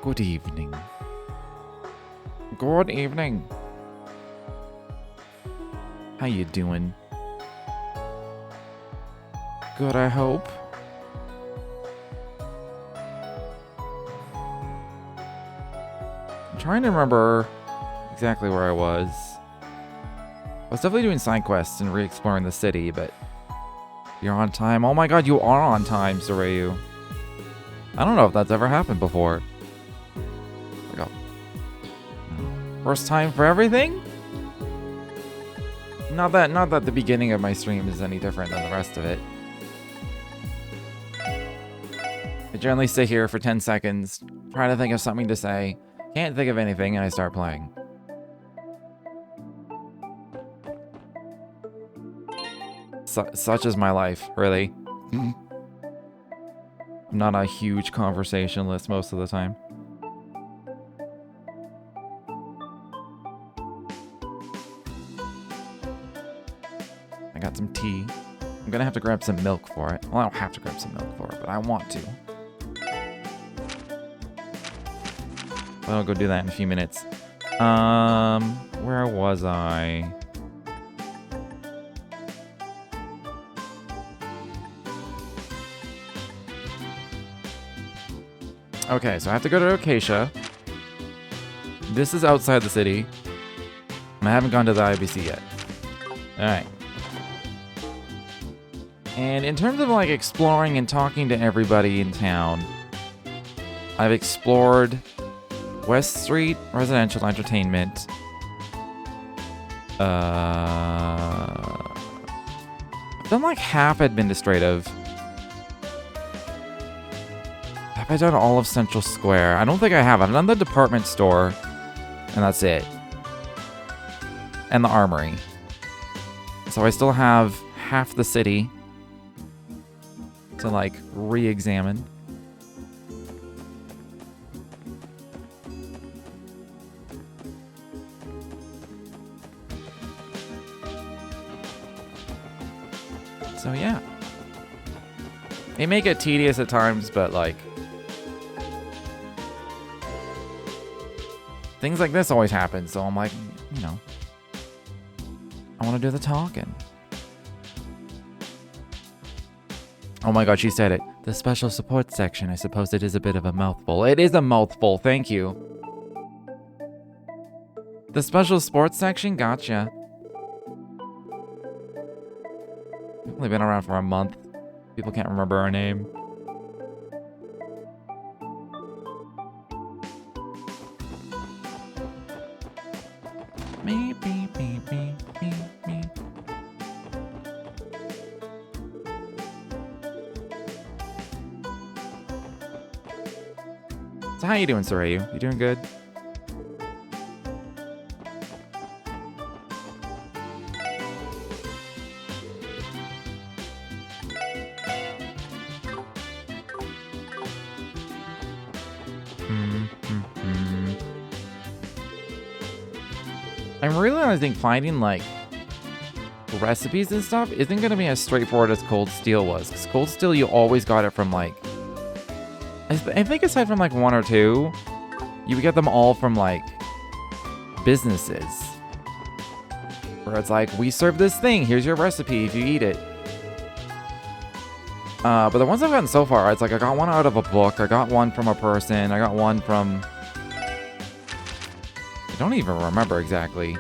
Good evening. Good evening. How you doing? Good, I hope. I'm trying to remember exactly where I was. I was definitely doing side quests and re-exploring the city, but you're on time. Oh my god, you are on time, Sorayu. I don't know if that's ever happened before. There we go. First time for everything? Not that the beginning of my stream is any different than the rest of it. I generally sit here for 10 seconds, trying to think of something to say. Can't think of anything, and I start playing. Such is my life, really. I'm not a huge conversationalist most of the time. I got some tea. I'm gonna have to grab some milk for it. Well, I don't have to grab some milk for it, but I want to. I'll go do that in a few minutes. Where was I? Okay, so I have to go to Acacia. This is outside the city. And I haven't gone to the IBC yet. Alright. And in terms of like exploring and talking to everybody in town, I've explored West Street, Residential Entertainment. I've done like half administrative. Have I done all of Central Square? I don't think I have. I've done the department store, and that's it. And the armory. So I still have half the city to like re-examine. So yeah. They may get tedious at times, but like things like this always happen, so I'm like, you know, I want to do the talking. Oh my god, she said it. The special support section, I suppose it is a bit of a mouthful. It is a mouthful, thank you. The special sports section? Gotcha. I've only been around for a month. People can't remember our name. Me, me, me, me, me, me. So how you doing, Sorayu? You doing good? I'm realizing finding like recipes and stuff isn't going to be as straightforward as Cold Steel was. Because Cold Steel, you always got it from like, I think aside from like one or two, you would get them all from like businesses. Where it's like, we serve this thing, here's your recipe if you eat it. But the ones I've gotten so far, it's like I got one out of a book, I got one from a person, I got one from... I don't even remember exactly.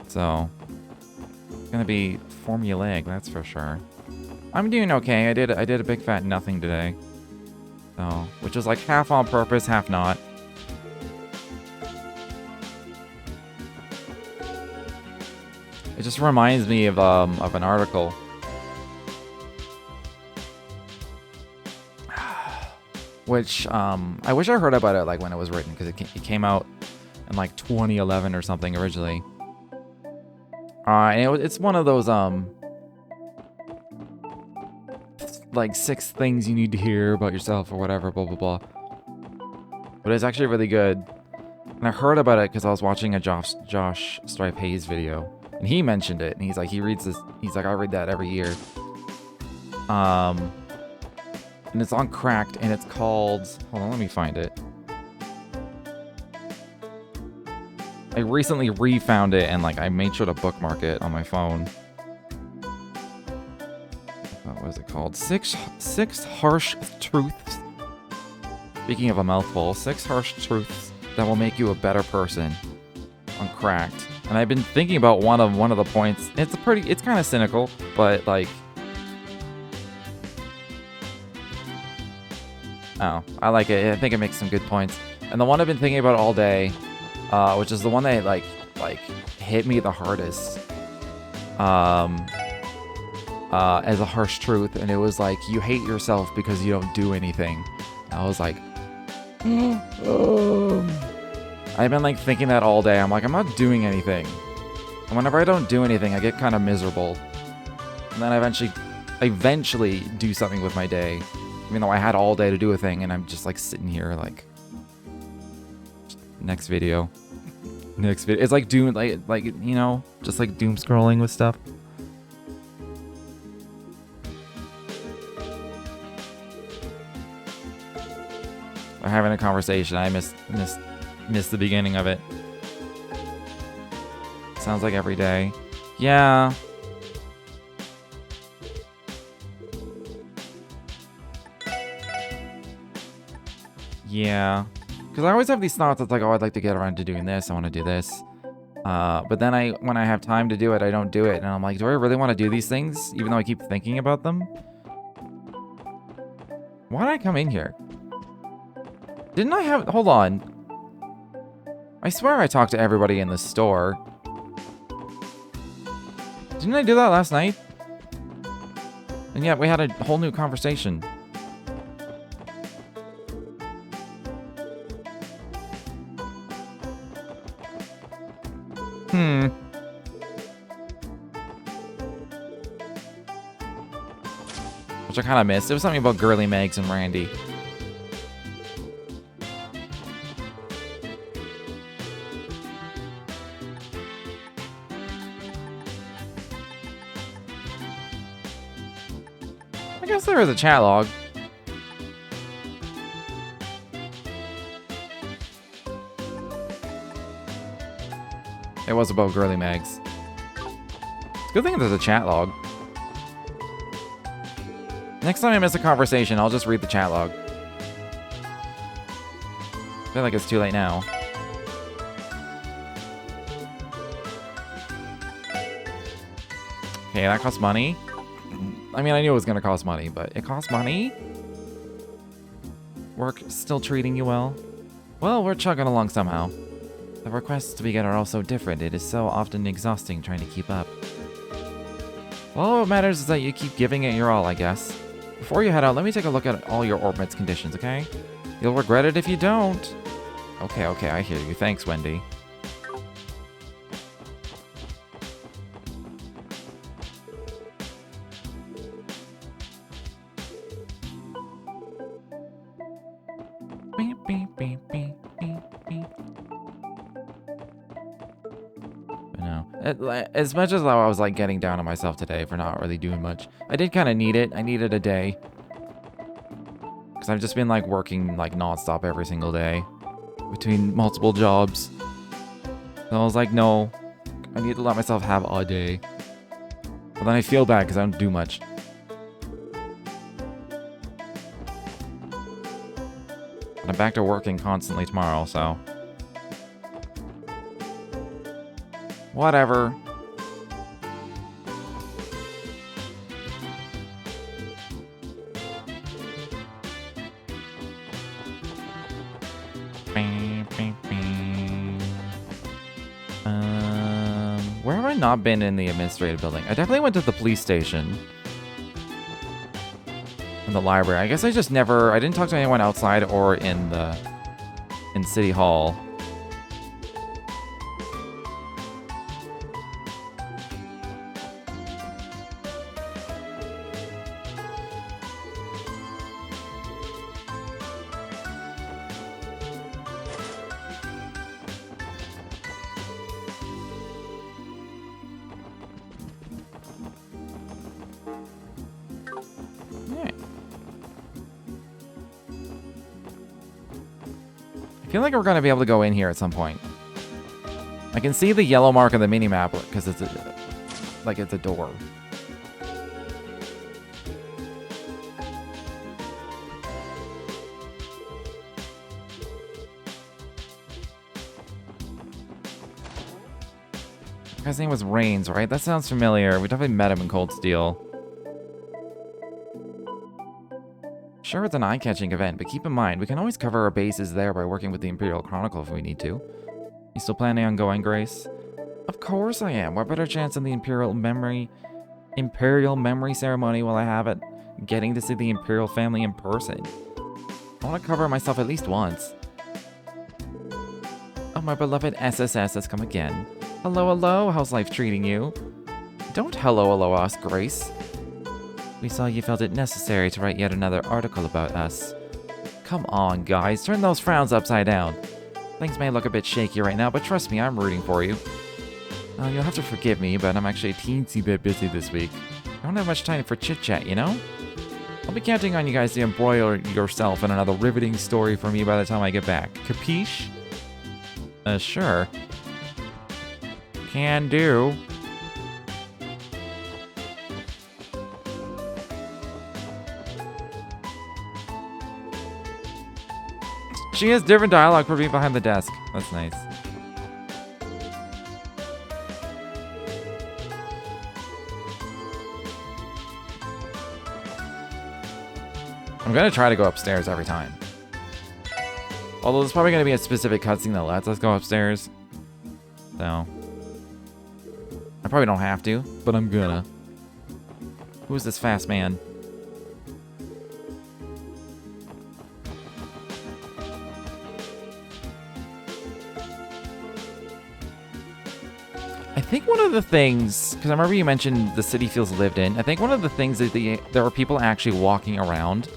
So, it's gonna be formulaic, that's for sure. I'm doing okay. I did a big fat nothing today. So, which is like half on purpose, half not. It just reminds me of an article. Which, I wish I heard about it like when it was written, because it came out in like 2011 or something originally. And it's one of those, like 6 things you need to hear about yourself or whatever, blah, blah, blah. But it's actually really good. And I heard about it because I was watching a Josh Stripe Hayes video. And he mentioned it, and he's like, he reads this, he's like, I read that every year. And it's on Cracked, and it's called... Hold on, let me find it. I recently refound it, and like I made sure to bookmark it on my phone. What was it called? Six harsh truths. Speaking of a mouthful, 6 harsh truths that will make you a better person on Cracked. And I've been thinking about one of the points. It's kind of cynical, but like... Oh, I like it. I think it makes some good points. And the one I've been thinking about all day, which is the one that like hit me the hardest, as a harsh truth, and it was like, you hate yourself because you don't do anything. And I was like, I've been like thinking that all day. I'm like, I'm not doing anything. And whenever I don't do anything, I get kind of miserable. And then I eventually do something with my day. Even though I had all day to do a thing, and I'm just like sitting here like, next video. Next video. It's like doom, like you know, just like doom scrolling with stuff. We're having a conversation. I missed the beginning of it. Sounds like every day. Yeah. Yeah. Because I always have these thoughts that's like, oh, I'd like to get around to doing this. I want to do this. But then when I have time to do it, I don't do it. And I'm like, do I really want to do these things? Even though I keep thinking about them? Why did I come in here? Didn't I have... Hold on. I swear I talked to everybody in the store. Didn't I do that last night? And yet we had a whole new conversation. Which I kind of missed. It was something about Girly Megs and Randy. I guess there is a chat log. It was about Girly Megs. It's a good thing there's a chat log. Next time I miss a conversation, I'll just read the chat log. I feel like it's too late now. Okay, that costs money. I mean, I knew it was going to cost money, but it costs money? Work still treating you well? Well, we're chugging along somehow. The requests we get are all so different. It is so often exhausting trying to keep up. Well, all that matters is that you keep giving it your all, I guess. Before you head out, let me take a look at all your orbit's conditions, okay? You'll regret it if you don't. Okay, I hear you. Thanks, Wendy. As much as I was like getting down on myself today for not really doing much, I did kind of need it. I needed a day. Because I've just been like working like nonstop every single day between multiple jobs. So I was like, no, I need to let myself have a day. But then I feel bad because I don't do much. And I'm back to working constantly tomorrow, so... Whatever. Where have I not been in the administrative building? I definitely went to the police station. And the library. I guess I didn't talk to anyone outside or in City Hall. I feel like we're going to be able to go in here at some point. I can see the yellow mark on the mini-map because it's it's a door. The guy's name was Reigns, right? That sounds familiar. We definitely met him in Cold Steel. Sure, it's an eye-catching event, but keep in mind, we can always cover our bases there by working with the Imperial Chronicle if we need to. You still planning on going, Grace? Of course I am. What better chance than the Imperial Memory Ceremony will I have it? Getting to see the Imperial family in person. I want to cover myself at least once. Oh, my beloved SSS has come again. Hello, hello. How's life treating you? Don't hello us, Grace. We saw you felt it necessary to write yet another article about us. Come on, guys. Turn those frowns upside down. Things may look a bit shaky right now, but trust me, I'm rooting for you. You'll have to forgive me, but I'm actually a teensy bit busy this week. I don't have much time for chit-chat, you know? I'll be counting on you guys to embroil yourself in another riveting story for me by the time I get back. Capiche? Sure. Can do. She has different dialogue for being behind the desk. That's nice. I'm gonna try to go upstairs every time. Although there's probably gonna be a specific cutscene that lets us go upstairs. So. I probably don't have to, but I'm gonna. Who's this fast man? I think one of the things, because I remember you mentioned the city feels lived in. I think one of the things is there are people actually walking around.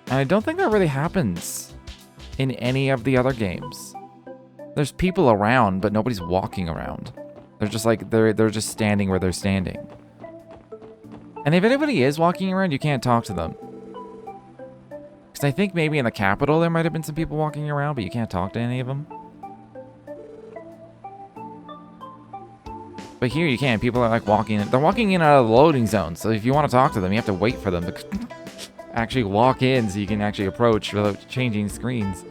And I don't think that really happens in any of the other games. There's people around, but nobody's walking around. They're just like, they're just standing where they're standing. And if anybody is walking around, you can't talk to them. Because I think maybe in the capital there might have been some people walking around, but you can't talk to any of them. But here you can. People are like walking. They're walking in and out of the loading zone. So if you want to talk to them, you have to wait for them to actually walk in so you can actually approach without changing screens.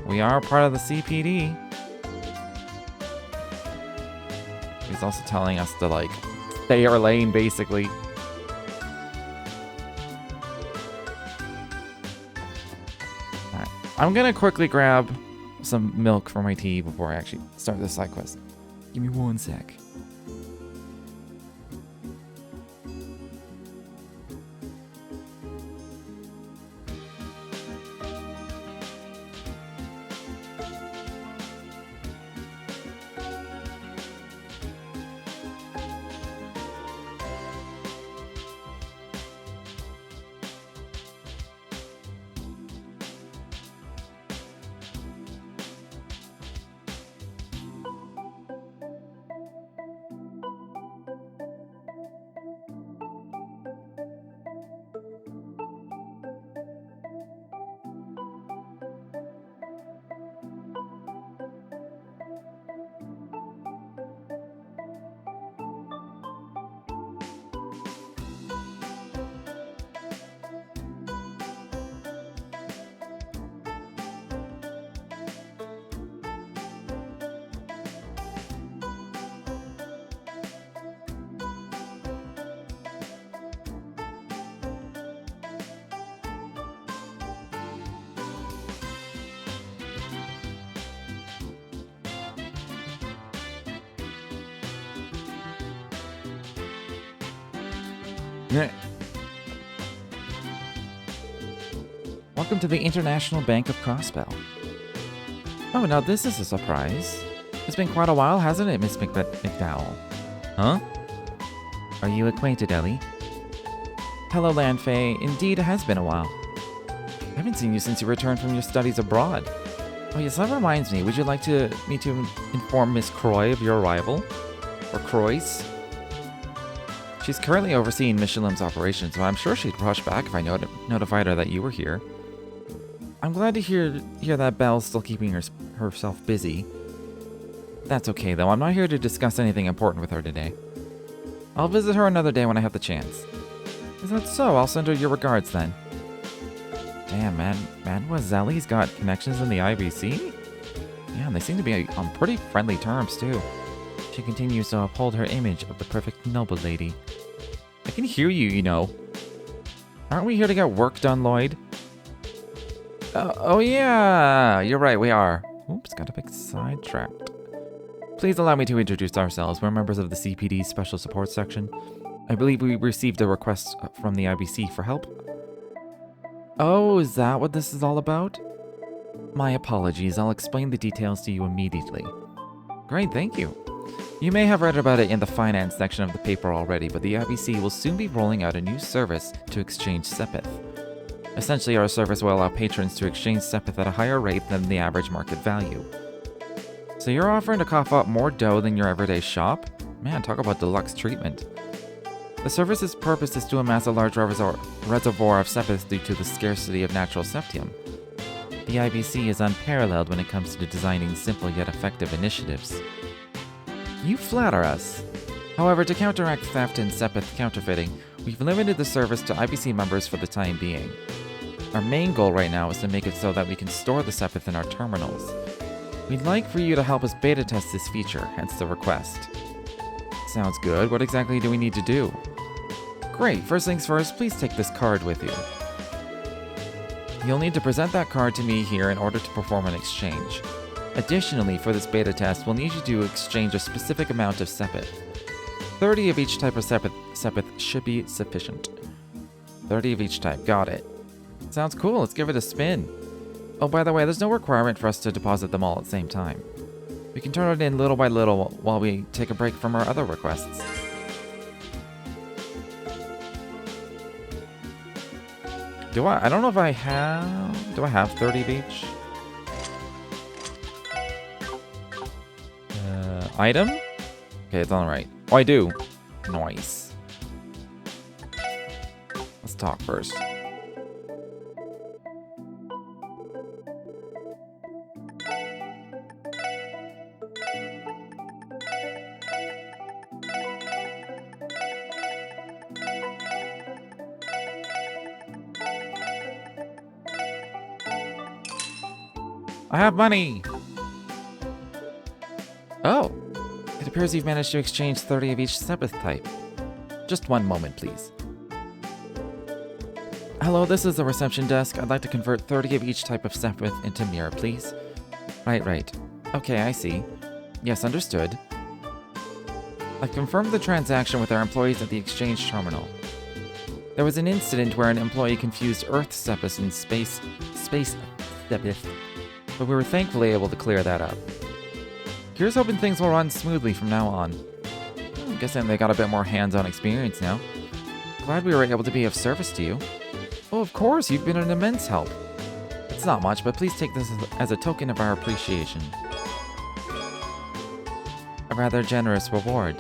We are part of the CPD. He's also telling us to, like, stay our lane, basically. Alright. I'm gonna quickly grab some milk for my tea before I actually start this side quest. Give me one sec. Meh. Welcome to the International Bank of Crossbell. Oh, now this is a surprise. It's been quite a while, hasn't it, Miss McDowell? Huh? Are you acquainted, Ellie? Hello, Lanfei. Indeed, it has been a while. I haven't seen you since you returned from your studies abroad. Oh yes, that reminds me. Would you like me to inform Miss Croy of your arrival? Or Croy's? She's currently overseeing Michelin's operations, so I'm sure she'd rush back if I notified her that you were here. I'm glad to hear that Belle's still keeping herself busy. That's okay, though. I'm not here to discuss anything important with her today. I'll visit her another day when I have the chance. Is that so? I'll send her your regards then. Damn, man. Mademoiselle's got connections in the IBC? Yeah, and they seem to be on pretty friendly terms, too. She continues to uphold her image of the perfect noble lady. I can hear you, you know. Aren't we here to get work done, Lloyd? Oh yeah, you're right, we are. Oops, got a bit sidetracked. Please allow me to introduce ourselves. We're members of the CPD's Special Support Section. I believe we received a request from the IBC for help. Oh, is that what this is all about? My apologies, I'll explain the details to you immediately. Great, thank you. You may have read about it in the finance section of the paper already, but the IBC will soon be rolling out a new service to exchange Sepith. Essentially, our service will allow patrons to exchange Sepith at a higher rate than the average market value. So you're offering to cough up more dough than your everyday shop? Man, talk about deluxe treatment. The service's purpose is to amass a large reservoir of Sepith due to the scarcity of natural septium. The IBC is unparalleled when it comes to designing simple yet effective initiatives. You flatter us. However, to counteract theft and Sepith counterfeiting, we've limited the service to IBC members for the time being. Our main goal right now is to make it so that we can store the Sepith in our terminals. We'd like for you to help us beta test this feature, hence the request. Sounds good. What exactly do we need to do? Great. First things first, please take this card with you. You'll need to present that card to me here in order to perform an exchange. Additionally, for this beta test, we'll need you to exchange a specific amount of Sepith. 30 of each type of Sepith should be sufficient. 30 of each type. Got it. Sounds cool. Let's give it a spin. Oh, by the way, there's no requirement for us to deposit them all at the same time. We can turn it in little by little while we take a break from our other requests. I don't know if I have... Do I have 30 of each? Item? Okay, it's on the right. Oh, I do. Nice. Let's talk first. I have money! Oh! It appears you've managed to exchange 30 of each Sepith type. Just one moment, please. Hello, this is the reception desk. I'd like to convert 30 of each type of Sepith into mirror, please. Right. Okay, I see. Yes, understood. I've confirmed the transaction with our employees at the exchange terminal. There was an incident where an employee confused Earth Sepith and Space Sepith, but we were thankfully able to clear that up. Here's hoping things will run smoothly from now on. I'm guessing they got a bit more hands-on experience now. Glad we were able to be of service to you. Oh, of course, you've been an immense help. It's not much, but please take this as a token of our appreciation. A rather generous reward.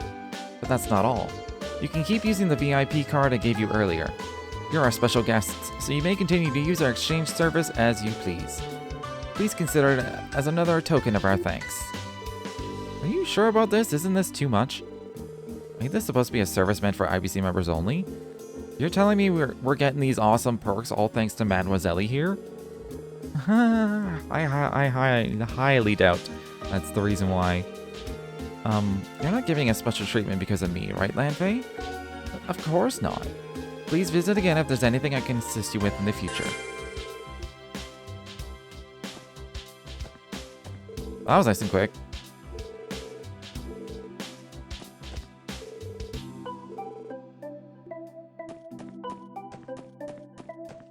But that's not all. You can keep using the VIP card I gave you earlier. You're our special guests, so you may continue to use our exchange service as you please. Please consider it as another token of our thanks. Are you sure about this? Isn't this too much? Ain't this supposed to be a service meant for IBC members only? You're telling me we're getting these awesome perks all thanks to Mademoiselle here? I highly doubt that's the reason why. You're not giving us special treatment because of me, right, Lanfei? Of course not. Please visit again if there's anything I can assist you with in the future. That was nice and quick.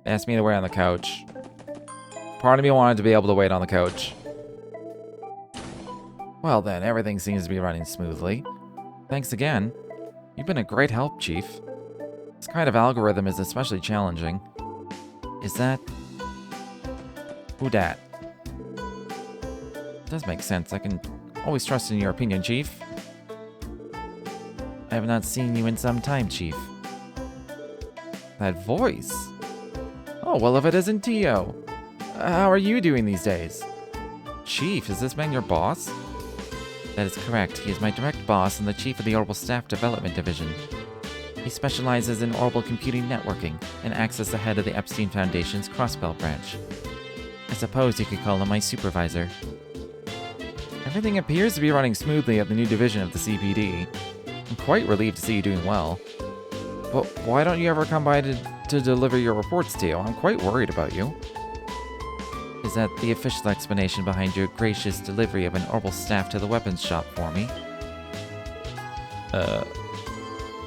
They asked me to wait on the couch. Part of me wanted to be able to wait on the couch. Well then, everything seems to be running smoothly. Thanks again. You've been a great help, Chief. This kind of algorithm is especially challenging. Is that... who dat? Does make sense. I can always trust in your opinion, Chief. I have not seen you in some time, Chief. That voice? Oh, well, if it isn't Tio. How are you doing these days? Chief, is this man your boss? That is correct. He is my direct boss and the chief of the Orbital Staff Development Division. He specializes in orbital computing networking and acts as the head of the Epstein Foundation's Crossbelt branch. I suppose you could call him my supervisor. Everything appears to be running smoothly at the new division of the CPD. I'm quite relieved to see you doing well. But why don't you ever come by to deliver your reports, Tio? I'm quite worried about you. Is that the official explanation behind your gracious delivery of an orbital staff to the weapons shop for me?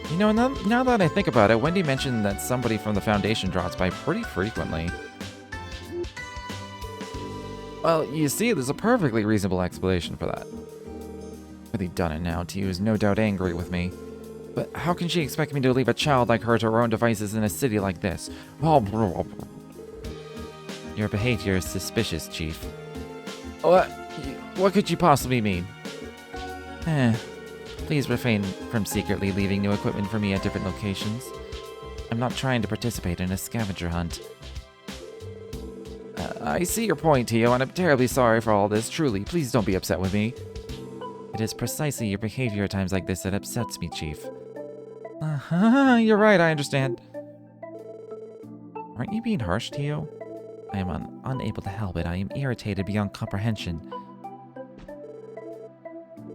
You know, now that I think about it, Wendy mentioned that somebody from the Foundation drops by pretty frequently. Well, you see, there's a perfectly reasonable explanation for that. Really done it now. Tio is no doubt angry with me. But how can she expect me to leave a child like her to her own devices in a city like this? Your behavior is suspicious, Chief. What could you possibly mean? Please refrain from secretly leaving new equipment for me at different locations. I'm not trying to participate in a scavenger hunt. I see your point, Tio, and I'm terribly sorry for all this. Truly, please don't be upset with me. It is precisely your behavior at times like this that upsets me, Chief. You're right, I understand. Aren't you being harsh, Tio? I am unable to help it. I am irritated beyond comprehension.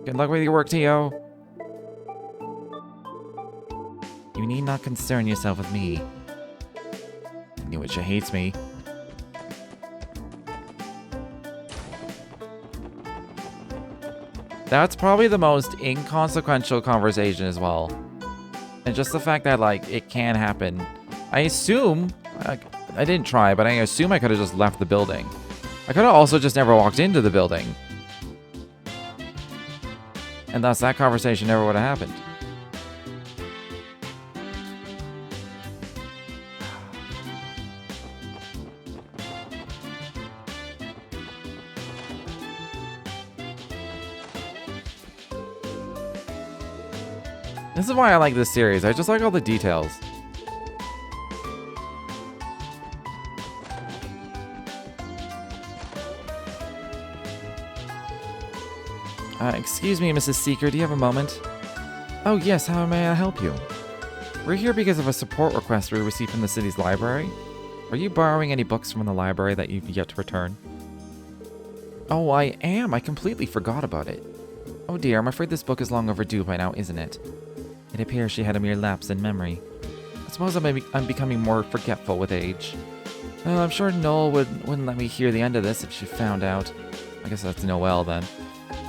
Good luck with your work, Tio. You need not concern yourself with me. I knew it, she hates me. That's probably the most inconsequential conversation as well. And just the fact that, like, it can happen. I assume... I didn't try, but I assume I could have just left the building. I could have also just never walked into the building. And thus that conversation never would have happened. This is why I like this series. I just like all the details. Excuse me, Mrs. Seeker, do you have a moment? Oh yes, how may I help you? We're here because of a support request we received from the city's library. Are you borrowing any books from the library that you've yet to return? Oh, I am. I completely forgot about it. Oh dear, I'm afraid this book is long overdue by now, isn't it? It appears she had a mere lapse in memory. I suppose I'm becoming more forgetful with age. I'm sure Noel wouldn't let me hear the end of this if she found out. I guess that's Noel then.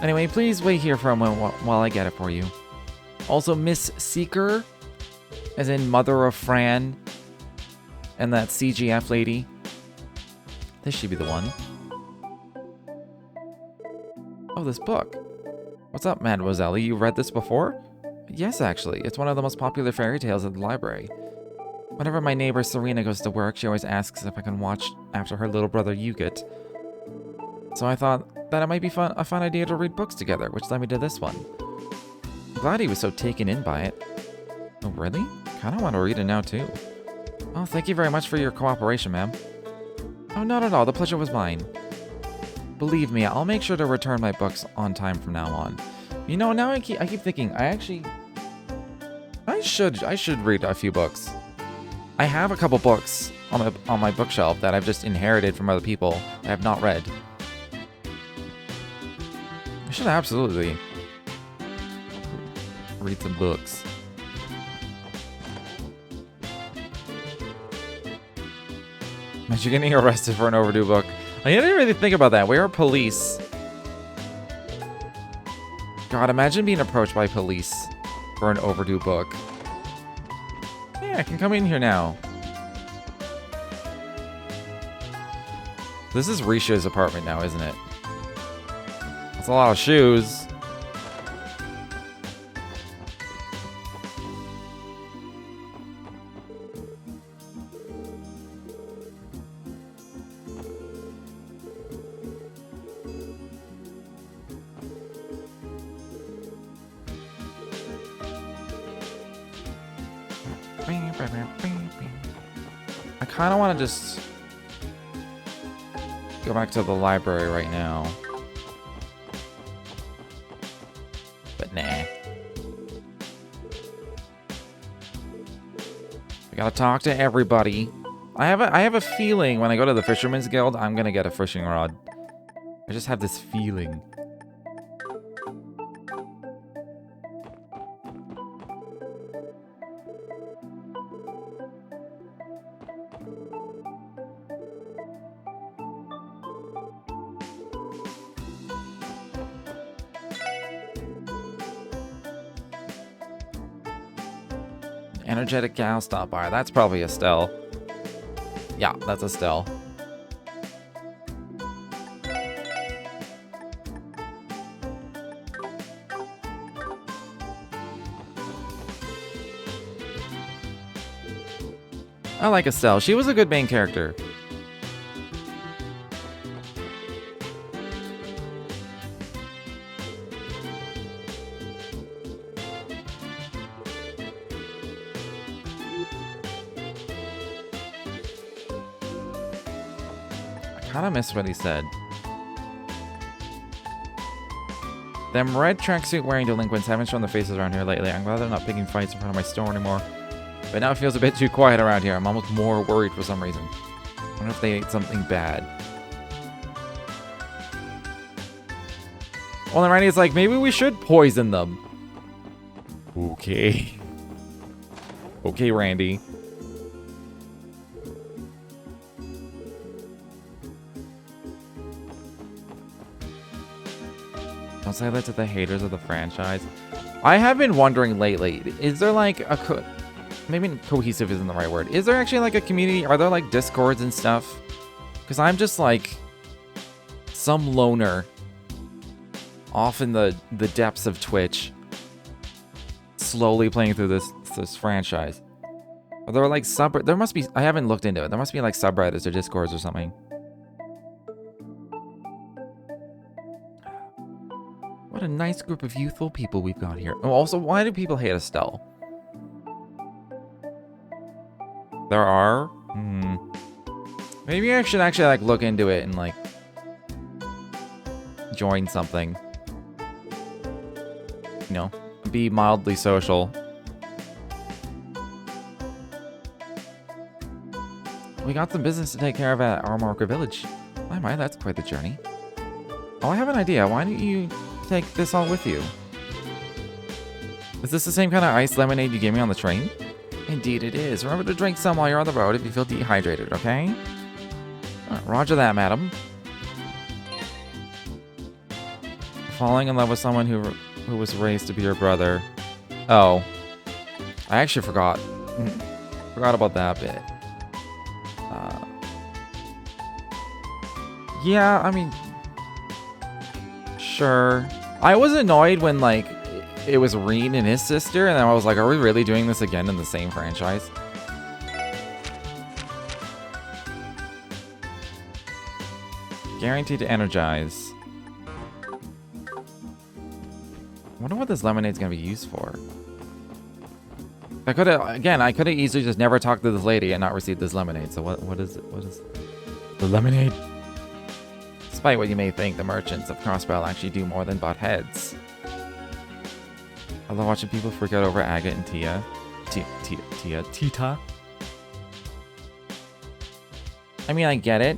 Anyway, please wait here for a moment while I get it for you. Also, Miss Seeker, as in Mother of Fran, and that CGF lady. This should be the one. Oh, this book. What's up, Mademoiselle? You read this before? Yes, actually. It's one of the most popular fairy tales at the library. Whenever my neighbor Serena goes to work, she always asks if I can watch after her little brother Yuget. So I thought that it might be a fun idea to read books together, which led me to this one. I'm glad he was so taken in by it. Oh, really? Kinda want to read it now, too. Oh, thank you very much for your cooperation, ma'am. Oh, not at all. The pleasure was mine. Believe me, I'll make sure to return my books on time from now on. You know, now I keep thinking, I should read a few books. I have a couple books on my bookshelf that I've just inherited from other people that I've not read. I should absolutely read some books. Imagine getting arrested for an overdue book. I didn't really think about that. We are police. God, imagine being approached by police for an overdue book. Yeah, I can come in here now. This is Risha's apartment now, isn't it? That's a lot of shoes. I kind of want to just go back to the library right now. But nah. We gotta talk to everybody. I have a feeling when I go to the Fisherman's Guild, I'm gonna get a fishing rod. I just have this feeling. Energetic gal stop by. That's probably Estelle. Yeah, that's Estelle. I like Estelle. She was a good main character. I kind of missed what he said. Them red tracksuit wearing delinquents haven't shown their faces around here lately. I'm glad they're not picking fights in front of my store anymore. But now it feels a bit too quiet around here. I'm almost more worried for some reason. I wonder if they ate something bad. Well, then Randy's like, maybe we should poison them. Okay. Okay, Randy. Don't say that to the haters of the franchise. I have been wondering lately, is there like a maybe cohesive isn't the right word. Is there actually like a community? Are there like discords and stuff? Because I'm just like some loner off in the depths of Twitch, slowly playing through this franchise. Are there like there must be, I haven't looked into it. There must be like subreddits or discords or something. What a nice group of youthful people we've got here. Oh, also, why do people hate Estelle? There are? Maybe I should actually like look into it and like join something. You know, be mildly social. We got some business to take care of at Armarker Village. My, that's quite the journey. Oh, I have an idea. Why don't you take this all with you? Is this the same kind of iced lemonade you gave me on the train? Indeed it is. Remember to drink some while you're on the road if you feel dehydrated, okay? Roger that, madam. Falling in love with someone who was raised to be your brother. Oh. I actually forgot. Forgot about that bit. Yeah, I mean... Sure. I was annoyed when, like, it was Reen and his sister, and then I was like, are we really doing this again in the same franchise? Guaranteed to energize. I wonder what this lemonade's gonna be used for. I could have easily just never talked to this lady and not received this lemonade. So what is it? What is the lemonade? Despite what you may think, the merchants of Crossbell actually do more than butt heads. I love watching people freak out over Agate and Tia. Tita. I mean, I get it.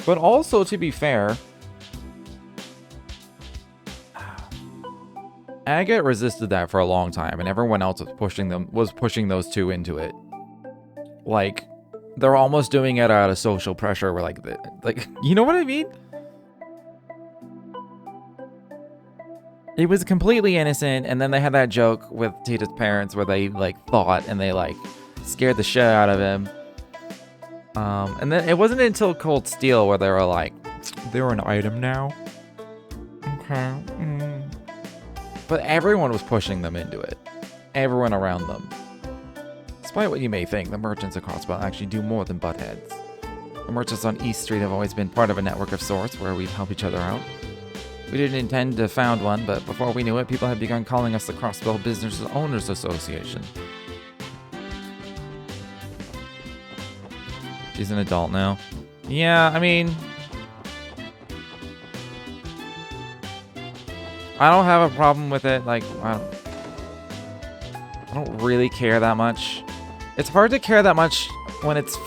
But also, to be fair, Agate resisted that for a long time, and everyone else was pushing those two into it. Like, they're almost doing it out of social pressure. We're like, you know what I mean? It was completely innocent, and then they had that joke with Tita's parents where they, like, fought and they, like, scared the shit out of him. And then it wasn't until Cold Steel where they were like, They're an item now. Okay. But everyone was pushing them into it. Everyone around them. Despite what you may think, the merchants across Bell actually do more than butt heads. The merchants on East Street have always been part of a network of sorts where we help each other out. We didn't intend to found one, but before we knew it, people had begun calling us the Crossbell Business Owners Association. She's an adult now. Yeah, I mean... I don't have a problem with it, like, I don't really care that much. It's hard to care that much when it's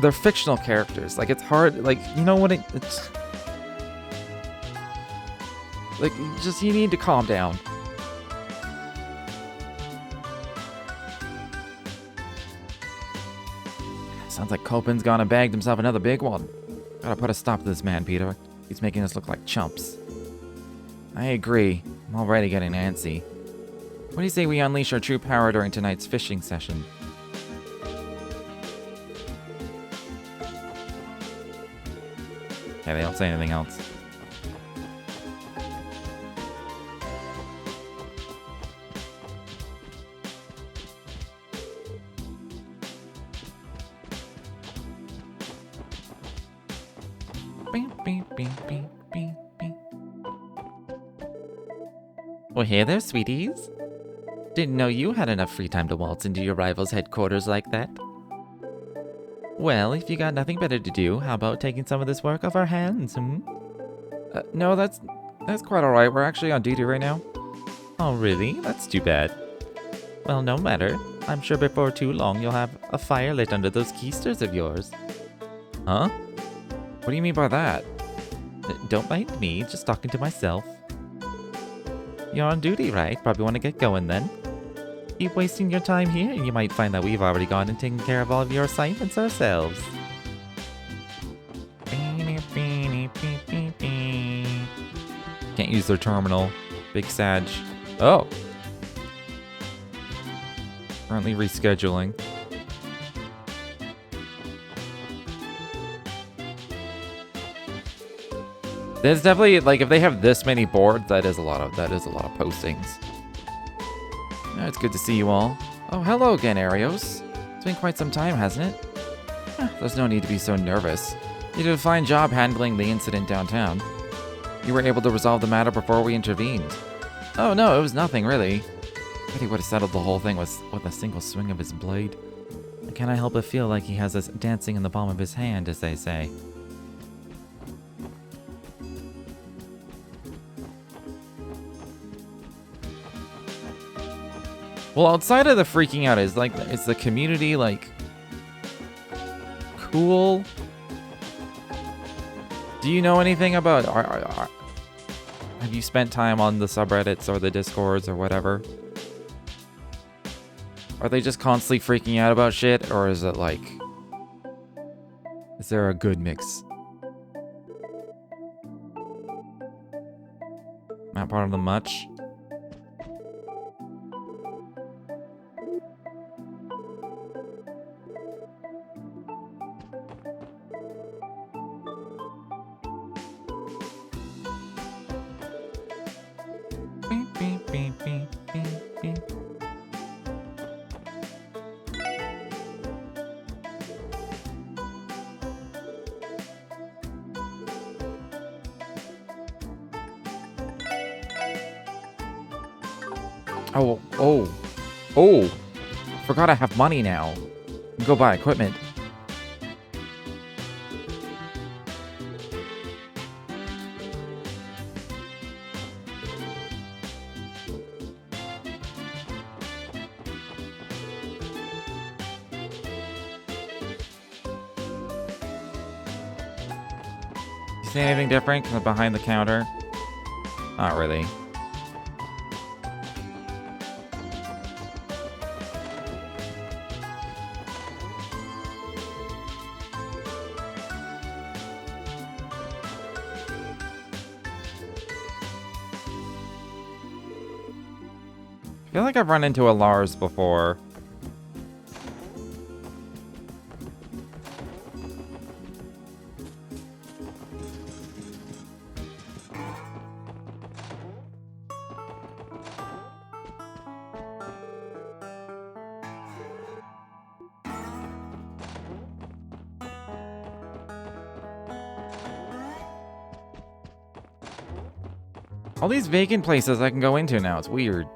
they're fictional characters. Like, it's hard, like, you know what it's... Like, you need to calm down. Sounds like Copen's gone and bagged himself another big one. Gotta put a stop to this man, Peter. He's making us look like chumps. I agree. I'm already getting antsy. What do you say we unleash our true power during tonight's fishing session? Okay, they don't say anything else. Well, hey there, sweeties. Didn't know you had enough free time to waltz into your rival's headquarters like that. Well, if you got nothing better to do, how about taking some of this work off our hands, No, that's quite alright. We're actually on duty right now. Oh, really? That's too bad. Well, no matter. I'm sure before too long you'll have a fire lit under those keisters of yours. Huh? What do you mean by that? Don't mind me, just talking to myself. You're on duty, right? Probably want to get going then. Keep wasting your time here, and you might find that we've already gone and taken care of all of your assignments ourselves. Can't use their terminal. Big Sag. Oh! Currently rescheduling. There's definitely, like, if they have this many boards, that is a lot of postings. Yeah, it's good to see you all. Oh, hello again, Arios. It's been quite some time, hasn't it? There's no need to be so nervous. You did a fine job handling the incident downtown. You were able to resolve the matter before we intervened. Oh no, it was nothing, really. I bet he would have settled the whole thing with a single swing of his blade. Can I help but feel like he has us dancing in the palm of his hand, as they say. Well, outside of the freaking out, is the community, like, cool? Do you know anything about, have you spent time on the subreddits or the discords or whatever? Are they just constantly freaking out about shit, or is it like, is there a good mix? Not part of them much? Oh, forgot I have money now. Go buy equipment. You see anything different behind the counter? Not really. I feel like I've run into a Lars before. All these vacant places I can go into now. It's weird.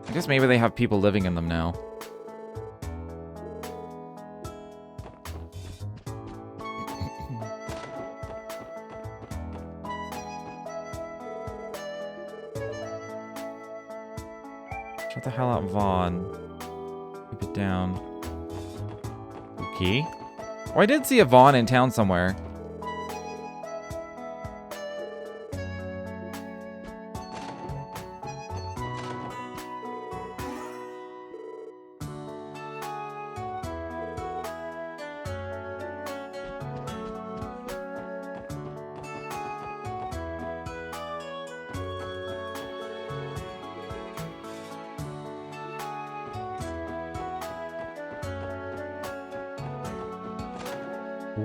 I guess maybe they have people living in them now. Shut the hell up, Vaughn. Keep it down. Okay. Oh, I did see a Vaughn in town somewhere.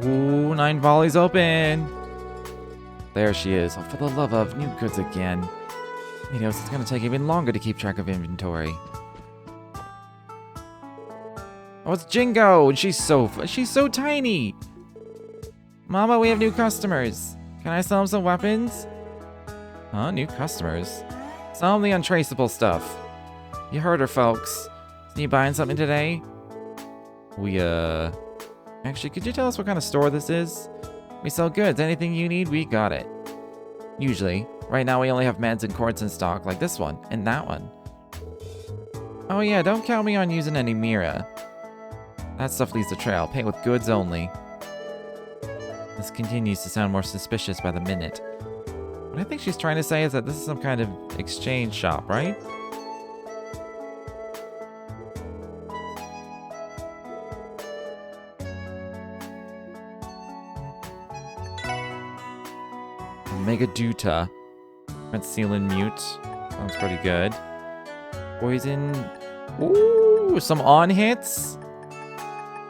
Ooh, 9 volleys open. There she is. Oh, for the love of new goods again. You know, it's gonna take even longer to keep track of inventory. Oh, it's Jingo, and she's so tiny. Mama, we have new customers. Can I sell them some weapons? Huh? New customers? Sell them the untraceable stuff. You heard her, folks. Is you buying something today? Actually, could you tell us what kind of store this is? We sell goods. Anything you need, we got it. Usually. Right now, we only have meds and quartz in stock, like this one, and that one. Oh yeah, don't count me on using any Mira. That stuff leaves a trail. Pay with goods only. This continues to sound more suspicious by the minute. What I think she's trying to say is that this is some kind of exchange shop, right? Mega Duta. Red Seal and Mute. Sounds pretty good. Poison. Ooh, some on hits.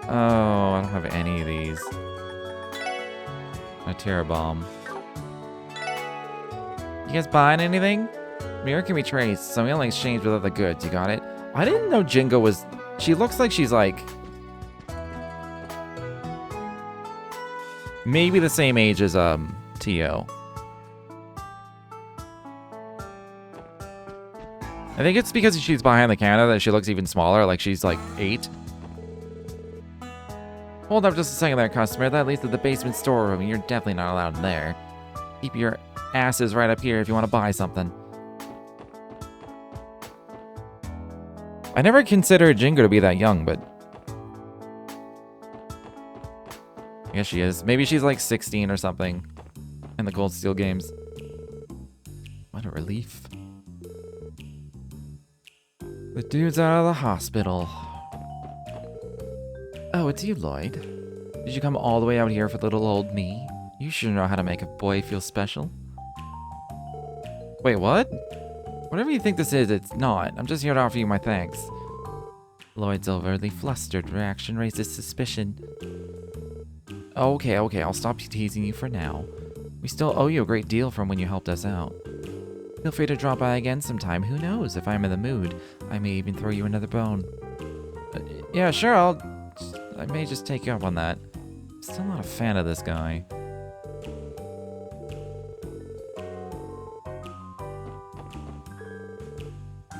Oh, I don't have any of these. A Terror Bomb. You guys buying anything? Mirror can be traced, so we only exchange with other goods. You got it? I didn't know Jingo was... She looks like she's like... maybe the same age as, T.O. I think it's because she's behind the counter that she looks even smaller, like she's like 8. Hold up just a second there, customer. That leads to the basement storeroom, and you're definitely not allowed in there. Keep your asses right up here if you want to buy something. I never considered Jingo to be that young, but... I guess she is. Maybe she's like 16 or something in the Cold Steel games. What a relief. The dude's out of the hospital. Oh, it's you, Lloyd. Did you come all the way out here for little old me? You sure know how to make a boy feel special. Wait, what? Whatever you think this is, it's not. I'm just here to offer you my thanks. Lloyd's overly flustered reaction raises suspicion. Okay, I'll stop teasing you for now. We still owe you a great deal from when you helped us out. Feel free to drop by again sometime. Who knows? If I'm in the mood, I may even throw you another bone. Yeah, sure, I may just take you up on that. Still not a fan of this guy.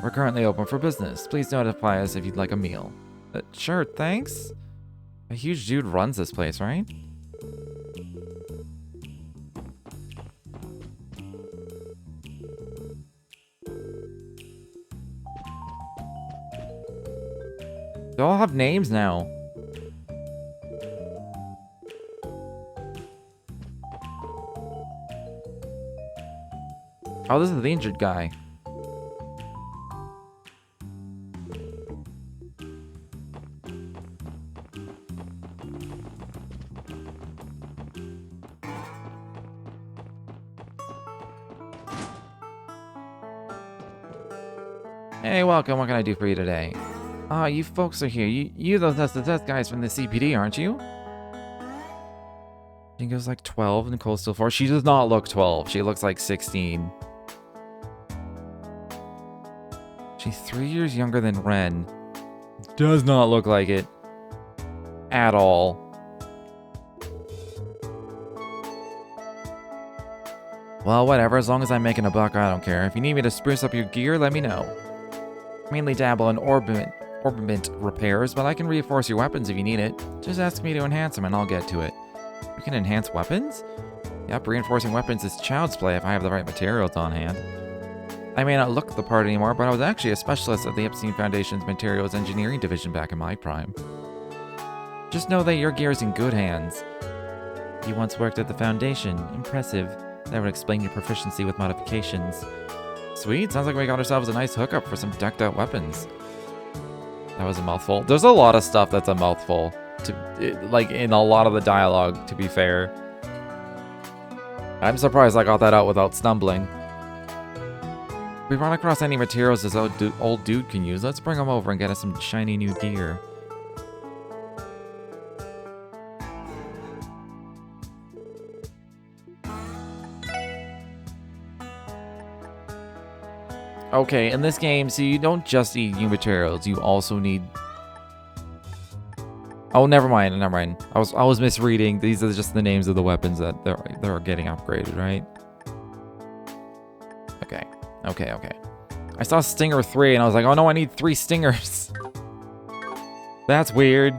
We're currently open for business. Please notify us if you'd like a meal. Sure, thanks. A huge dude runs this place, right? They all have names now. Oh, this is the injured guy. Hey, welcome. What can I do for you today? Ah, you folks are here. You those test guys from the CPD, aren't you? Jingo's like 12, Nicole's still 4. She does not look 12. She looks like 16. She's 3 years younger than Ren. Does not look like it. At all. Well, whatever, as long as I'm making a buck, I don't care. If you need me to spruce up your gear, let me know. I mainly dabble in orbiment repairs, but I can reinforce your weapons if you need it. Just ask me to enhance them and I'll get to it. You can enhance weapons? Yep, reinforcing weapons is child's play if I have the right materials on hand. I may not look the part anymore, but I was actually a specialist at the Epstein Foundation's Materials Engineering Division back in my prime. Just know that your gear is in good hands. You once worked at the Foundation. Impressive. That would explain your proficiency with modifications. Sweet, sounds like we got ourselves a nice hookup for some decked out weapons. That was a mouthful. There's a lot of stuff that's a mouthful, like in a lot of the dialogue, to be fair. I'm surprised I got that out without stumbling. If we run across any materials this old dude can use, let's bring him over and get us some shiny new gear. Okay, in this game, so you don't just need new materials, you also need... Oh, never mind. I was misreading. These are just the names of the weapons that they're getting upgraded, right? Okay. I saw Stinger 3 and I was like, oh no, I need 3 Stingers. That's weird.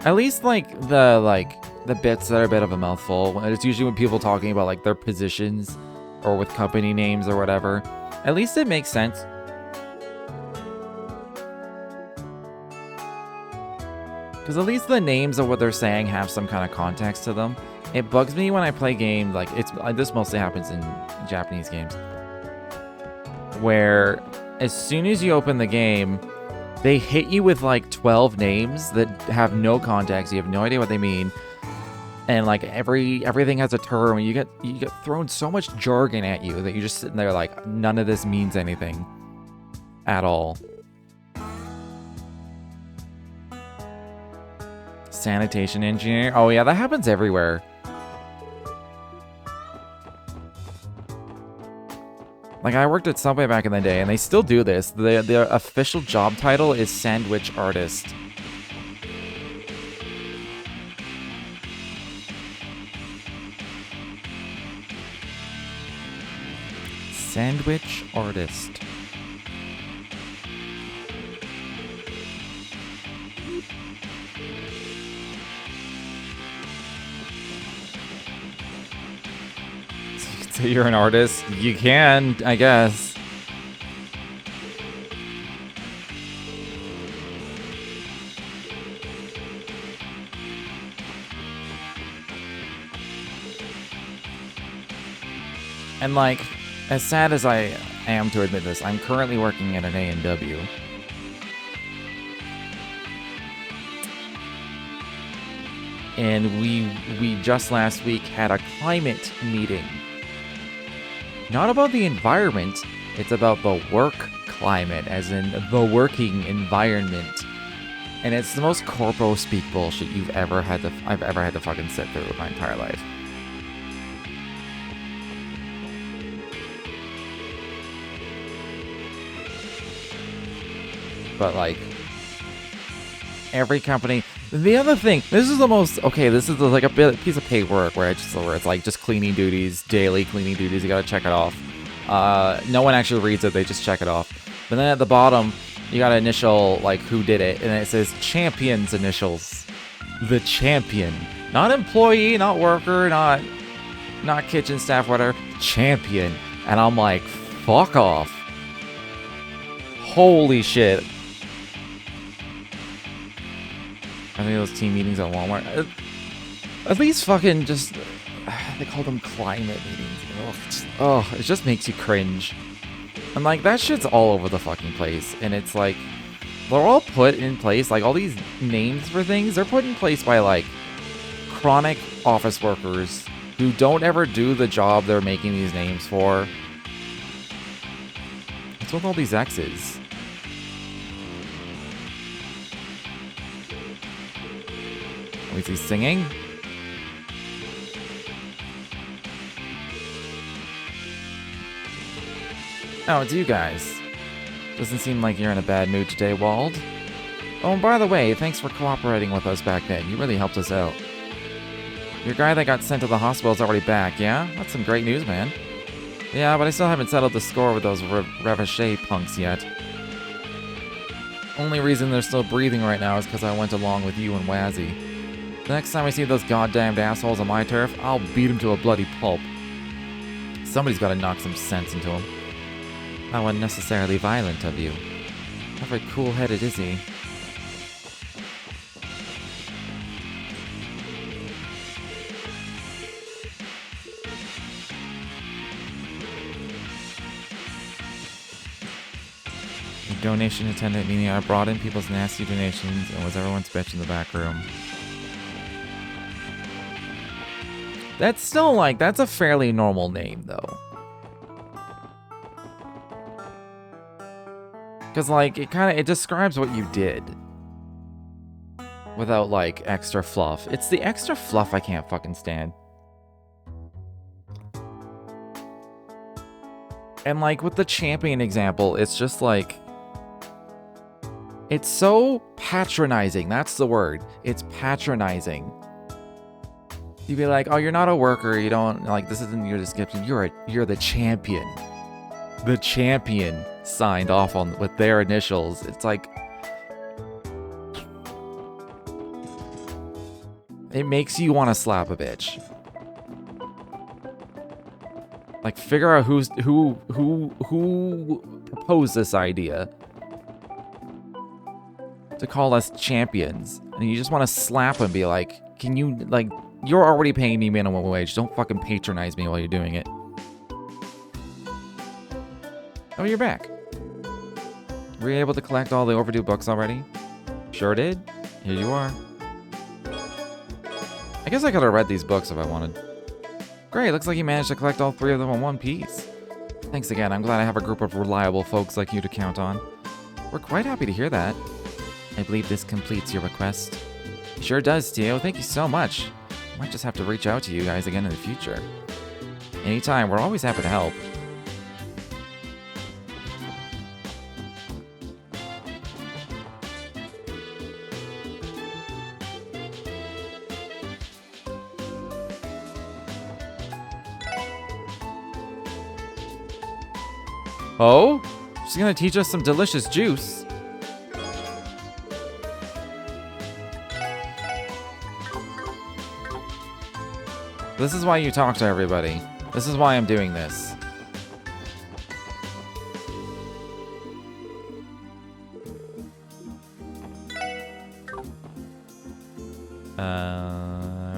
At least the bits that are a bit of a mouthful. It's usually when people talking about like their positions or with company names or whatever. At least it makes sense. Because at least the names of what they're saying have some kind of context to them. It bugs me when I play games like this mostly happens in Japanese games, where as soon as you open the game, they hit you with like 12 names that have no context. You have no idea what they mean, and like everything has a term. And you get thrown so much jargon at you that you're just sitting there like none of this means anything at all. Sanitation engineer. Oh yeah, that happens everywhere. Like, I worked at Subway back in the day, and they still do this. The official job title is Sandwich Artist. Sandwich Artist. So you're an artist? You can, I guess. And like, as sad as I am to admit this, I'm currently working at an A&W. And we just last week had a climate meeting. Not about the environment, it's about the work climate, as in the working environment. And it's the most corpo speak bullshit I've ever had to fucking sit through in my entire life. But like, every company. The other thing, this is like a piece of paperwork where it's like just cleaning duties, daily cleaning duties. You gotta check it off. No one actually reads it; they just check it off. But then at the bottom, you gotta initial like who did it, and it says champion's initials. The champion, not employee, not worker, not kitchen staff, whatever. Champion, and I'm like, fuck off. Holy shit. I think those team meetings at Walmart. At least fucking just... They call them climate meetings. It just makes you cringe. And like, that shit's all over the fucking place. And it's like, they're all put in place, like all these names for things, they're put in place by like chronic office workers who don't ever do the job they're making these names for. What's with all these X's? Is he singing? Oh, it's you guys. Doesn't seem like you're in a bad mood today, Wald. Oh, and by the way, thanks for cooperating with us back then. You really helped us out. Your guy that got sent to the hospital is already back, yeah? That's some great news, man. Yeah, but I still haven't settled the score with those Revachet punks yet. Only reason they're still breathing right now is because I went along with you and Wazzy. The next time I see those goddamned assholes on my turf, I'll beat them to a bloody pulp. Somebody's got to knock some sense into him. How unnecessarily violent of you. How very cool-headed is he? The donation attendant meaning I brought in people's nasty donations and was everyone's bitch in the back room. That's still like, that's a fairly normal name though. Because, like, it describes what you did. Without, like, extra fluff. It's the extra fluff I can't fucking stand. And, like, with the champion example, it's just, like... It's so patronizing. That's the word. It's patronizing. You'd be like, oh, you're not a worker. You don't, like, this isn't your description. You're the champion. The champion signed off on with their initials. It's like it makes you want to slap a bitch. Like, figure out who proposed this idea to call us champions, and you just want to slap and be like, can you, like, you're already paying me minimum wage. Don't fucking patronize me while you're doing it. Oh, you're back. Were you able to collect all the overdue books already? Sure did. Here you are. I guess I could have read these books if I wanted. Great, looks like you managed to collect all 3 of them in one piece. Thanks again, I'm glad I have a group of reliable folks like you to count on. We're quite happy to hear that. I believe this completes your request. Sure does, Theo. Thank you so much. Might just have to reach out to you guys again in the future. Anytime, we're always happy to help. Oh? She's gonna teach us some delicious juice. This is why you talk to everybody. This is why I'm doing this.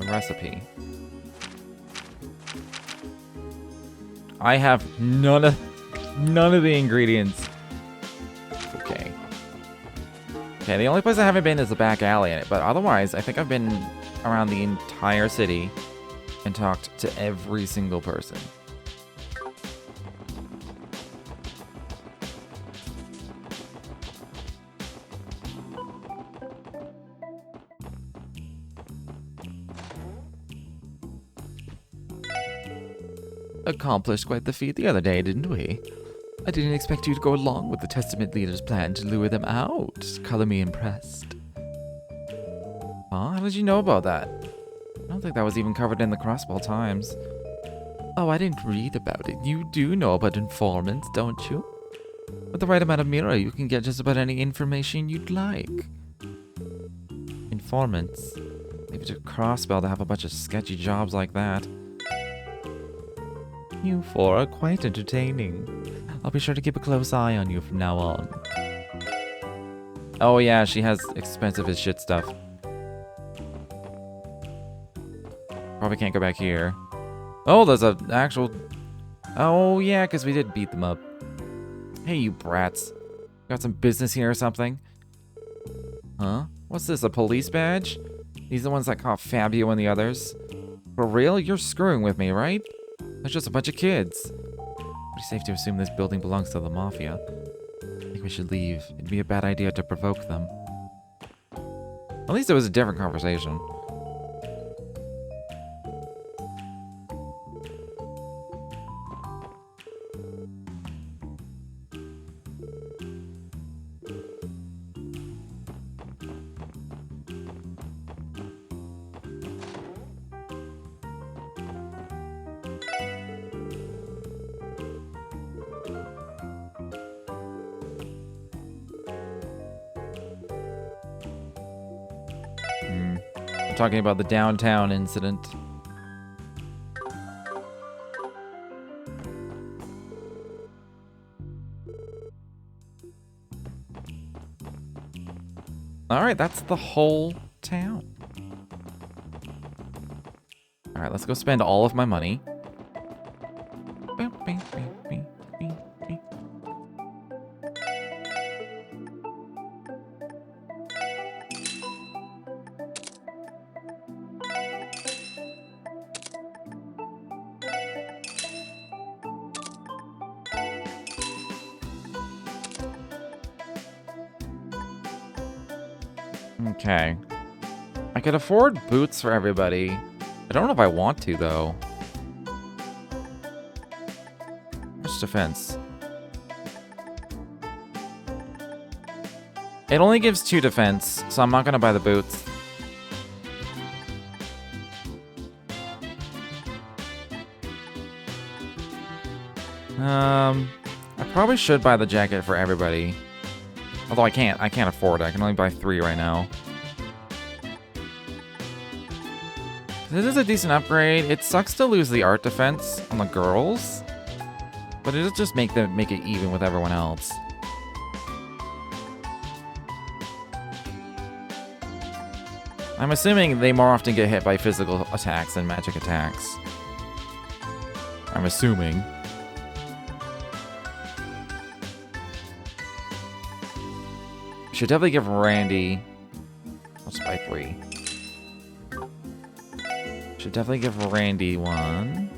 Recipe. I have none of the ingredients. Okay. Okay, the only place I haven't been is the back alley in it, but otherwise, I think I've been around the entire city and talked to every single person. Accomplished quite the feat the other day, didn't we? I didn't expect you to go along with the Testament leader's plan to lure them out. Color me impressed. Huh? How did you know about that? I don't think that was even covered in the Crossball Times. Oh, I didn't read about it. You do know about informants, don't you? With the right amount of mirror, you can get just about any information you'd like. Informants? Maybe to Crossbell to have a bunch of sketchy jobs like that. You four are quite entertaining. I'll be sure to keep a close eye on you from now on. Oh yeah, she has expensive as shit stuff. Probably can't go back here. Oh, there's an actual... Oh yeah, because we did beat them up. Hey, you brats. Got some business here or something? Huh? What's this, a police badge? These are the ones that caught Fabio and the others? For real? You're screwing with me, right? They're just a bunch of kids. Pretty safe to assume this building belongs to the Mafia. I think we should leave. It'd be a bad idea to provoke them. At least it was a different conversation. I'm talking about the downtown incident. Alright, that's the whole town. Alright, let's go spend all of my money. Okay. I could afford boots for everybody. I don't know if I want to, though. Where's defense? It only gives 2 defense, so I'm not gonna buy the boots. I probably should buy the jacket for everybody. Although I can't afford it. I can only buy 3 right now. This is a decent upgrade. It sucks to lose the art defense on the girls, but it'll just make it even with everyone else. I'm assuming they more often get hit by physical attacks than magic attacks. I'm assuming. Should definitely give Randy... Let's buy 3. Should definitely give Randy 1.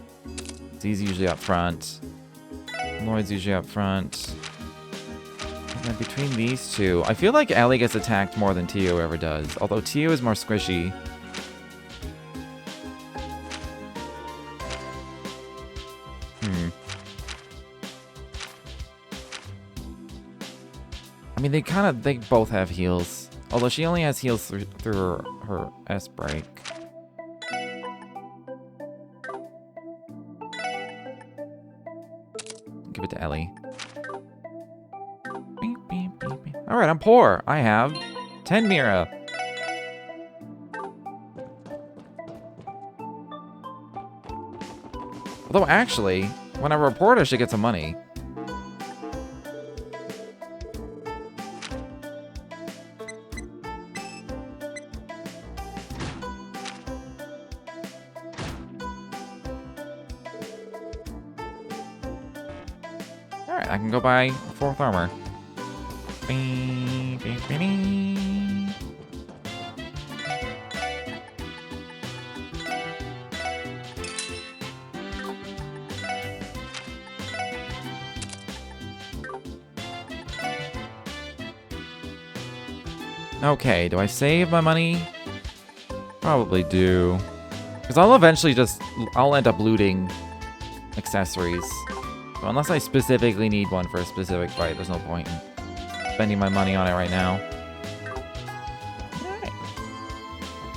He's usually up front. Lloyd's usually up front. And then between these two... I feel like Ellie gets attacked more than Tio ever does. Although Tio is more squishy. I mean, they both have heals. Although she only has heals through her S break. Give it to Ellie. Alright, I'm poor. I have 10 Mira. Although, actually, when I report, I should get some money. Alright, I can go buy 4th armor. Okay, do I save my money? Probably do. Because I'll end up looting accessories. So unless I specifically need one for a specific fight, there's no point in spending my money on it right now. Alright.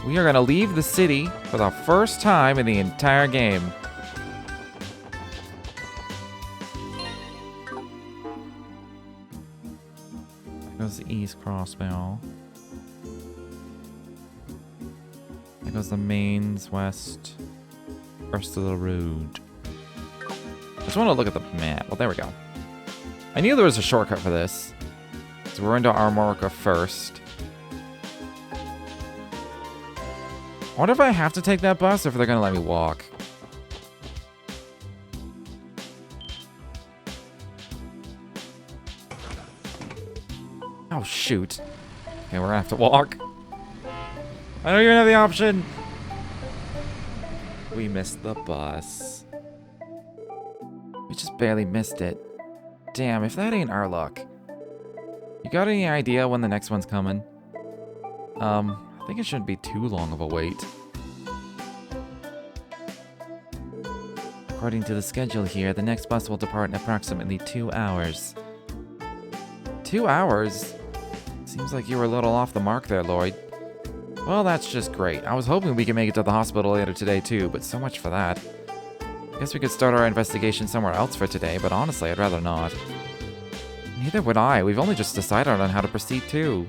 We are going to leave the city for the first time in the entire game. There goes the East Crossbell. There goes the mains west. First of the road. I just want to look at the map. Well, there we go. I knew there was a shortcut for this. So we're into Armorica first. I wonder if I have to take that bus or if they're going to let me walk. Oh, shoot. Okay, we're going to have to walk. I don't even have the option. We missed the bus. We just barely missed it. Damn, if that ain't our luck. You got any idea when the next one's coming? I think it shouldn't be too long of a wait. According to the schedule here, the next bus will depart in approximately 2 hours. 2 hours? Seems like you were a little off the mark there, Lloyd. Well, that's just great. I was hoping we could make it to the hospital later today too, but so much for that. Guess we could start our investigation somewhere else for today, but honestly, I'd rather not. Neither would I. We've only just decided on how to proceed too.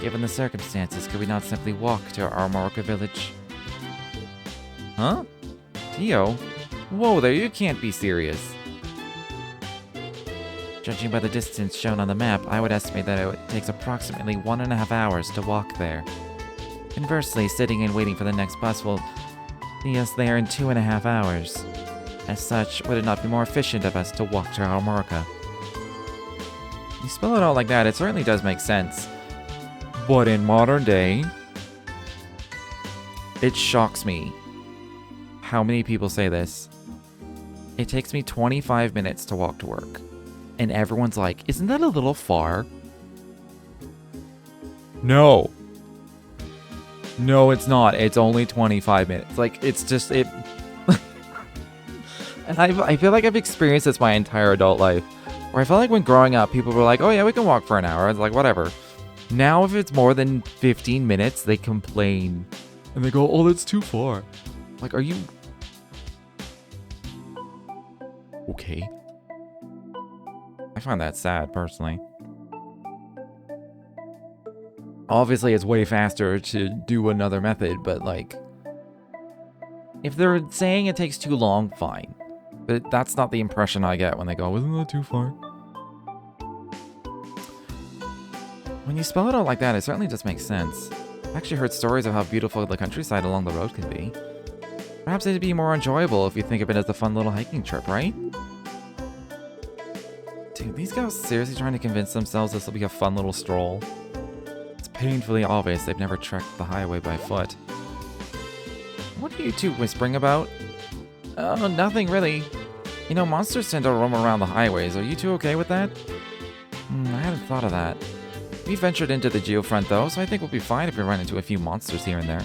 Given the circumstances, could we not simply walk to our Armorica village? Huh? Tio? Whoa there, you can't be serious. Judging by the distance shown on the map, I would estimate that it takes approximately 1.5 hours to walk there. Conversely, sitting and waiting for the next bus will see us there in 2.5 hours. As such, would it not be more efficient of us to walk to Armorica? You spell it out like that, it certainly does make sense. But in modern day, it shocks me how many people say this. It takes me 25 minutes to walk to work. And everyone's like, isn't that a little far? No. No, it's not. It's only 25 minutes. Like, it's just, it... And I feel like I've experienced this my entire adult life. Where I felt like when growing up, people were like, oh yeah, we can walk for an hour. It's like, whatever. Now, if it's more than 15 minutes, they complain. And they go, oh, that's too far. Like, are you... Okay. I find that sad, personally. Obviously, it's way faster to do another method, but, like... If they're saying it takes too long, fine. But that's not the impression I get when they go, isn't that too far? When you spell it out like that, it certainly just makes sense. I've actually heard stories of how beautiful the countryside along the road can be. Perhaps it'd be more enjoyable if you think of it as a fun little hiking trip, right? Dude, these guys seriously trying to convince themselves this will be a fun little stroll. It's painfully obvious they've never trekked the highway by foot. What are you two whispering about? Oh, nothing really. You know, monsters tend to roam around the highways. Are you two okay with that? I hadn't thought of that. We ventured into the geofront though, so I think we'll be fine if we run into a few monsters here and there.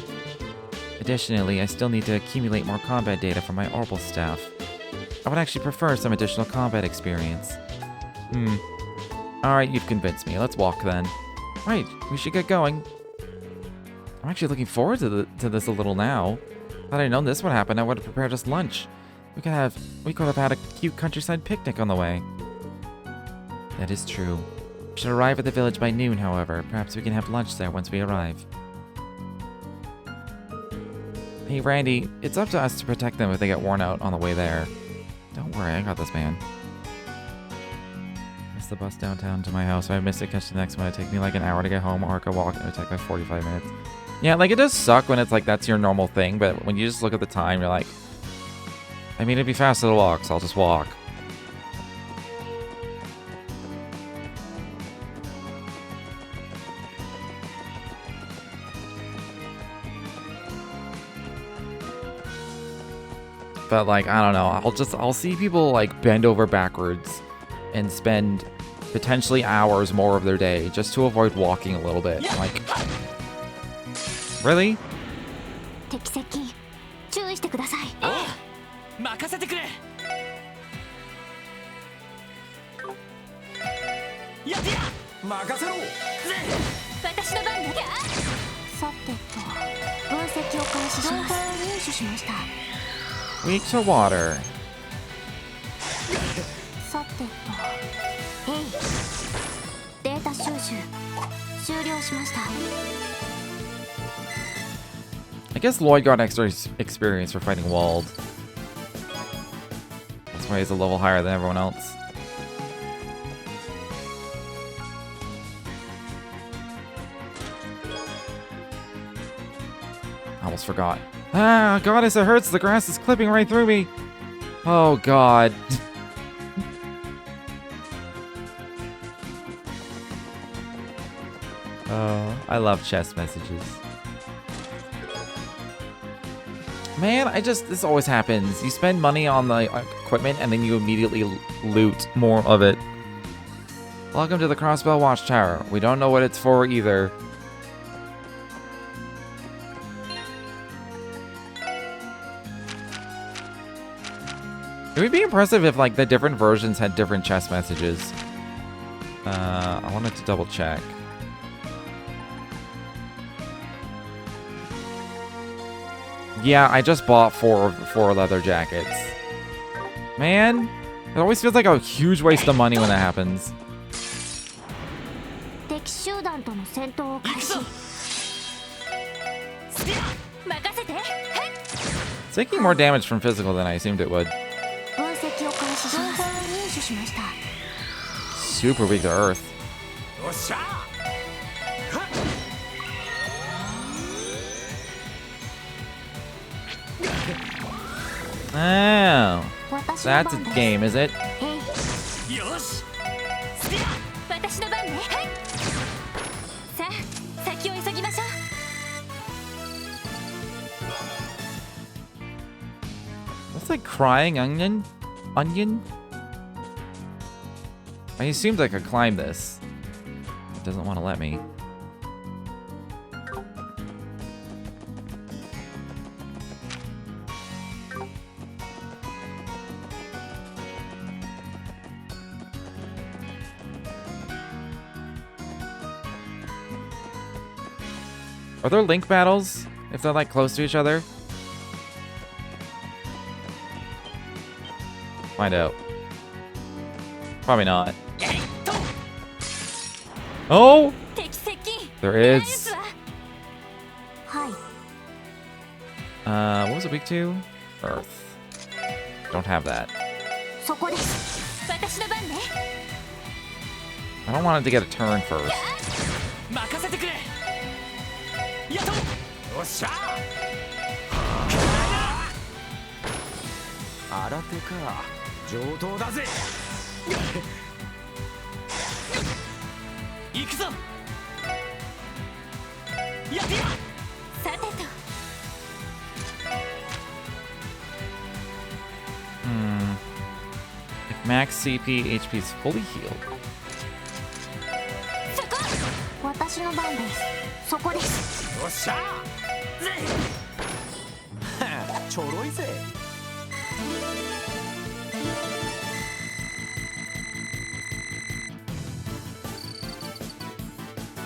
Additionally, I still need to accumulate more combat data from my orbital staff. I would actually prefer some additional combat experience. Alright, you've convinced me. Let's walk then. Right, we should get going. I'm actually looking forward to this a little now. Had I known this would happen, I would have prepared us lunch. We could have had a cute countryside picnic on the way. That is true. We should arrive at the village by noon, however. Perhaps we can have lunch there once we arrive. Hey, Randy, it's up to us to protect them if they get worn out on the way there. Don't worry, I got this, man. Miss the bus downtown to my house. If I miss it, catch the next one. It'd take me like an hour to get home, or I could walk, and it would take like 45 minutes. Yeah, like, it does suck when it's like, that's your normal thing, but when you just look at the time, you're like, I mean, it'd be faster to walk, so I'll just walk. But, like, I don't know, I'll see people, like, bend over backwards and spend potentially hours more of their day just to avoid walking a little bit. Like, really? Weak to water. I guess Lloyd got extra experience for fighting Wald. That's why he's a level higher than everyone else. I almost forgot. Ah, goddess, it hurts. The grass is clipping right through me. Oh, God. Oh, I love chest messages. Man, this always happens. You spend money on the equipment and then you immediately loot more of it. Welcome to the Crossbell Watchtower. We don't know what it's for either. It would be impressive if, like, the different versions had different chest messages. I wanted to double check. Yeah, I just bought four leather jackets. Man, it always feels like a huge waste of money when that happens. 団との戦闘を開始。 It's taking more damage from physical than I assumed it would. 分析を開始します。情報を入手しました。 Super weak to earth. Oh, that's a game, is it? That's like crying onion? Onion? I assumed I could climb this. It doesn't want to let me. Are there link battles if they're like close to each other? Find out. Probably not. Oh! There is. What was it weak to? Earth. Don't have that. I don't want it to get a turn first. If max CP HP is fully healed.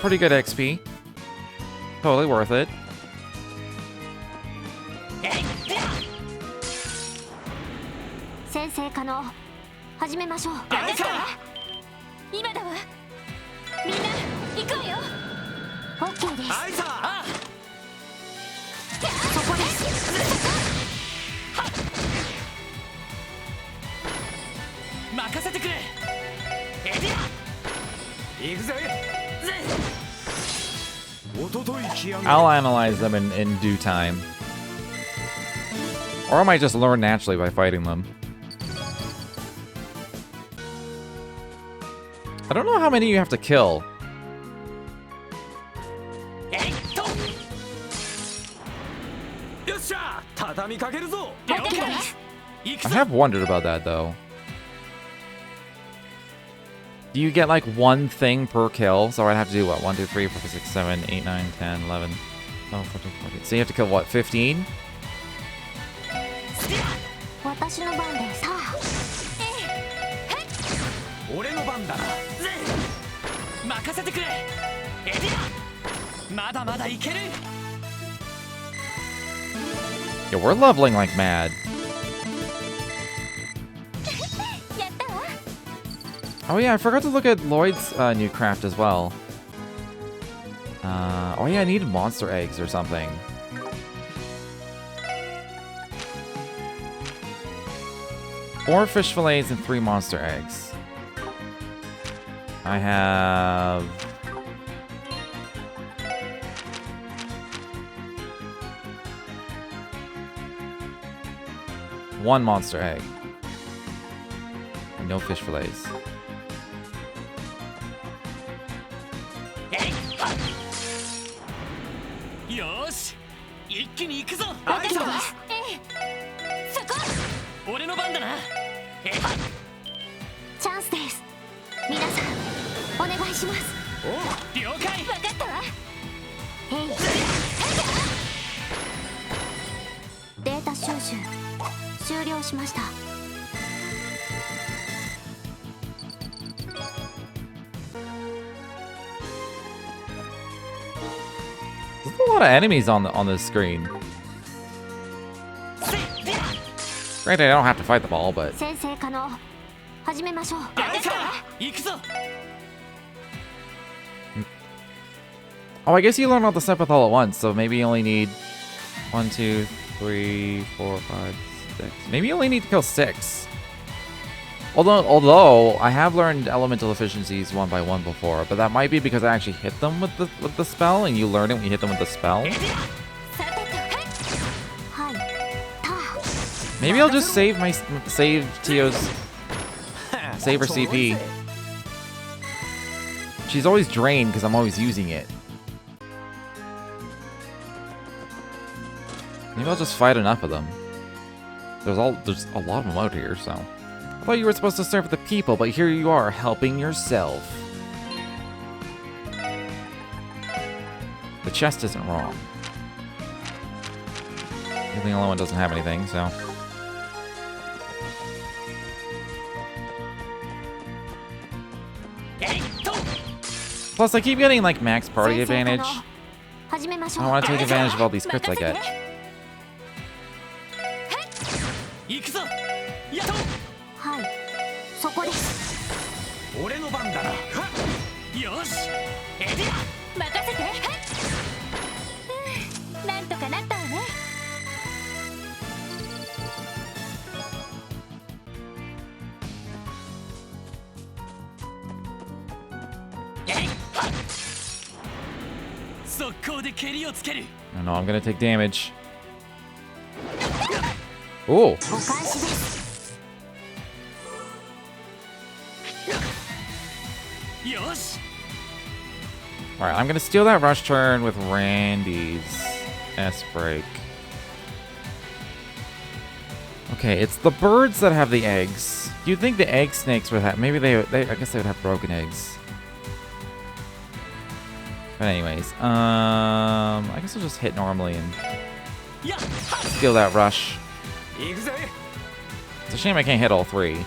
Pretty good XP. Totally worth it. I'll analyze them in due time. Or I might just learn naturally by fighting them. I don't know how many you have to kill. I have wondered about that, though. Do you get like one thing per kill? So I'd have to do what? 1, 2, 3, 4, 5, 6, 7, 8, 9, 10, 11, 12, 14, 14. So you have to kill what? 15? Yeah, we're leveling like mad. Oh yeah, I forgot to look at Lloyd's new craft as well. Oh yeah, I needed monster eggs or something. Four fish fillets and 3 monster eggs. I have... one monster egg. And no fish fillets. There's a lot of enemies on this screen. Granted, I don't have to fight them all, but... Oh, I guess you learn all the stuff all at once, so maybe you only need 1, 2, 3, 4, 5, 6. Maybe you only need to kill 6. Although I have learned elemental efficiencies one by one before, but that might be because I actually hit them with the spell, and you learn it when you hit them with the spell. Maybe I'll just save Tio's save her CP. She's always drained because I'm always using it. Maybe I'll just fight enough of them. There's a lot of them out here, so. I thought you were supposed to serve the people, but here you are, helping yourself. The chest isn't wrong. You're the only one doesn't have anything, so. Plus, I keep getting, like, max party advantage. I don't want to take advantage of all these crits I get. I know I'm gonna take damage. Ooh. Alright, I'm gonna steal that rush turn with Randy's S-Break. Okay, it's the birds that have the eggs. You'd think the egg snakes would have... Maybe I guess they would have broken eggs. But anyways, I guess I'll just hit normally and steal that rush. It's a shame I can't hit all 3.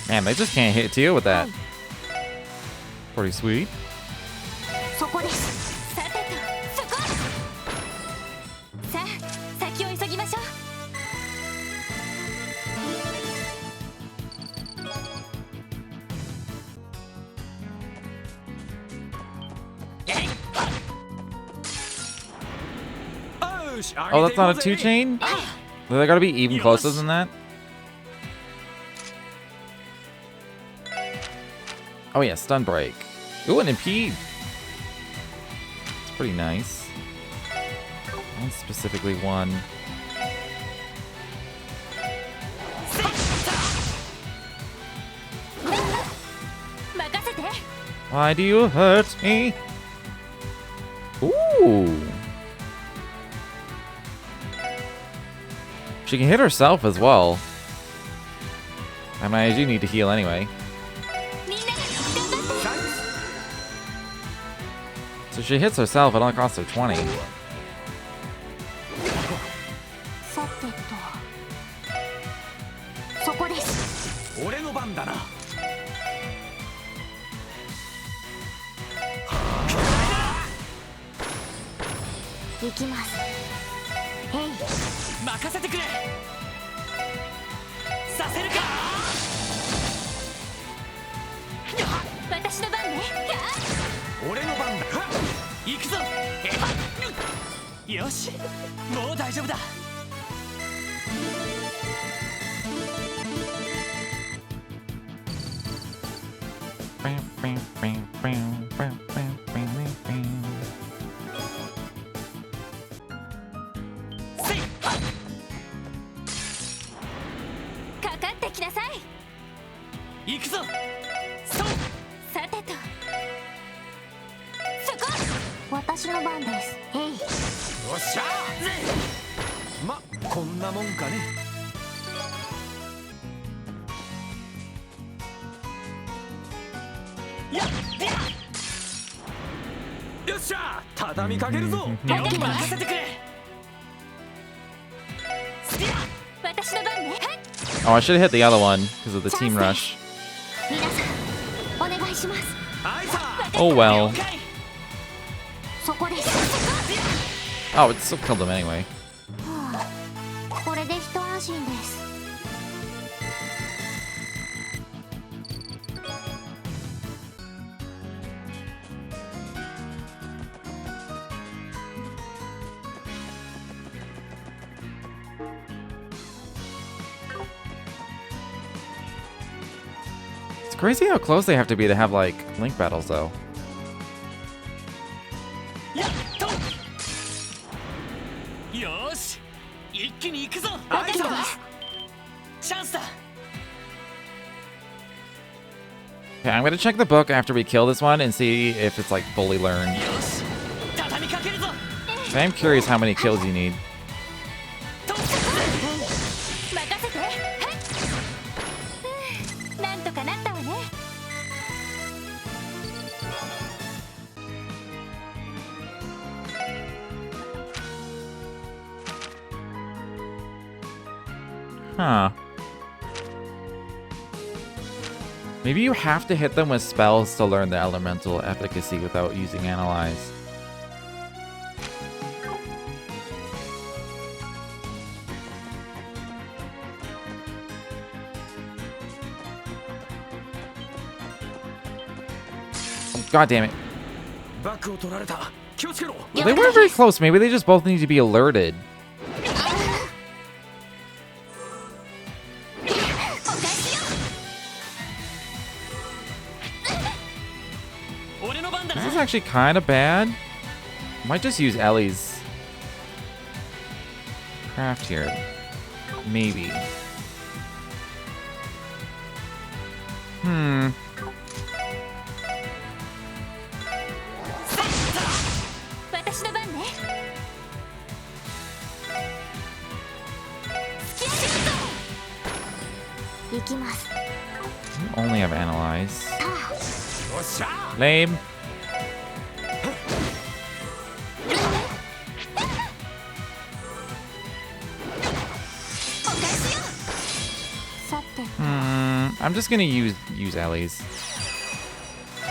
Man, they just can't hit you with that. Pretty sweet. Oh, that's not a 2-chain? They gotta be even closer than that? Oh yeah, stun break. Ooh, an impede. It's pretty nice. And specifically one. Why do you hurt me? Ooh. She can hit herself as well. I mean, I do need to heal anyway. So she hits herself, it only costs her 20. Oh, I should have hit the other one because of the team rush. Oh well. そこです。 Oh, it still killed him anyway. これで一安心です。 It's crazy how close they have to be to have, like, link battles, though. よし、一気に行くぞ。わかります。 チャンスだ。 Okay, I'm gonna check the book after we kill this one and see if it's, like, fully learned. よし、畳みかけるぞ。 I'm curious how many kills you need. とっ任せて。はい。なんとかなったわね。 Huh. Maybe you have to hit them with spells to learn the elemental efficacy without using Analyze. Oh, God damn it. バックを取られた。気をつけろ。 Well, they weren't very close. Maybe they just both need to be alerted. 俺の番だ This な。 is actually kind of bad. Might just use Ellie's craft here. Maybe. Hmm. 私の番ね。スキャシュート。行きます。 You only have Analyze. よっしゃ。 Lame. さて、 I'm just gonna use Ellie's.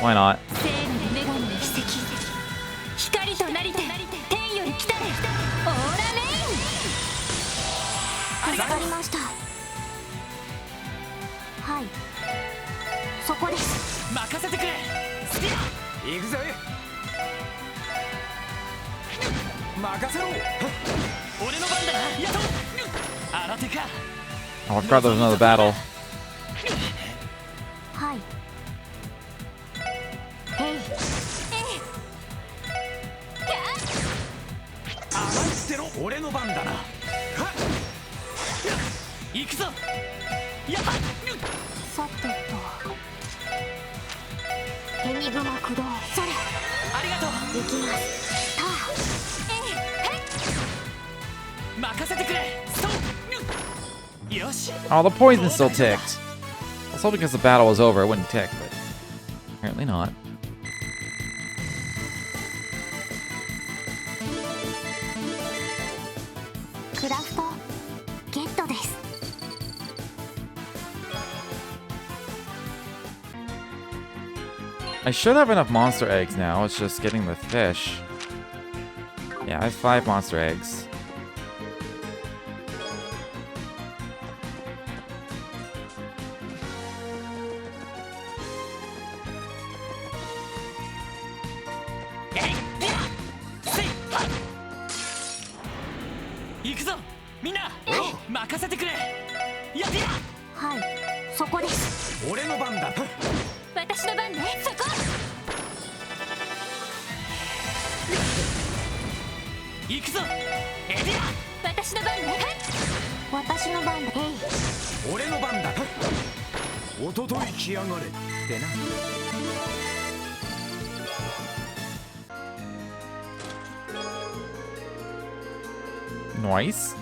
Why not? 聖なる女神の奇跡。光となりて、天より来たれ。オーラレイン。わかりました。はい。そこです。 任せてくれ。スティア。行くぜ。任せろ。俺の番だな。やっと。新手か。 Oh, I forgot there was another battle. はい。へい。甘いってろ。俺の番だな。行くぞ。やっ。さてと。エニグマ駆動。それ。ありがとう。行きます。任せてくれ。そう。よし。 Oh, the poison still ticked. I was hoping because the battle was over, it wouldn't tick, but apparently not. I should have enough monster eggs now. It's just getting the fish. Yeah, I have 5 monster eggs. Nice.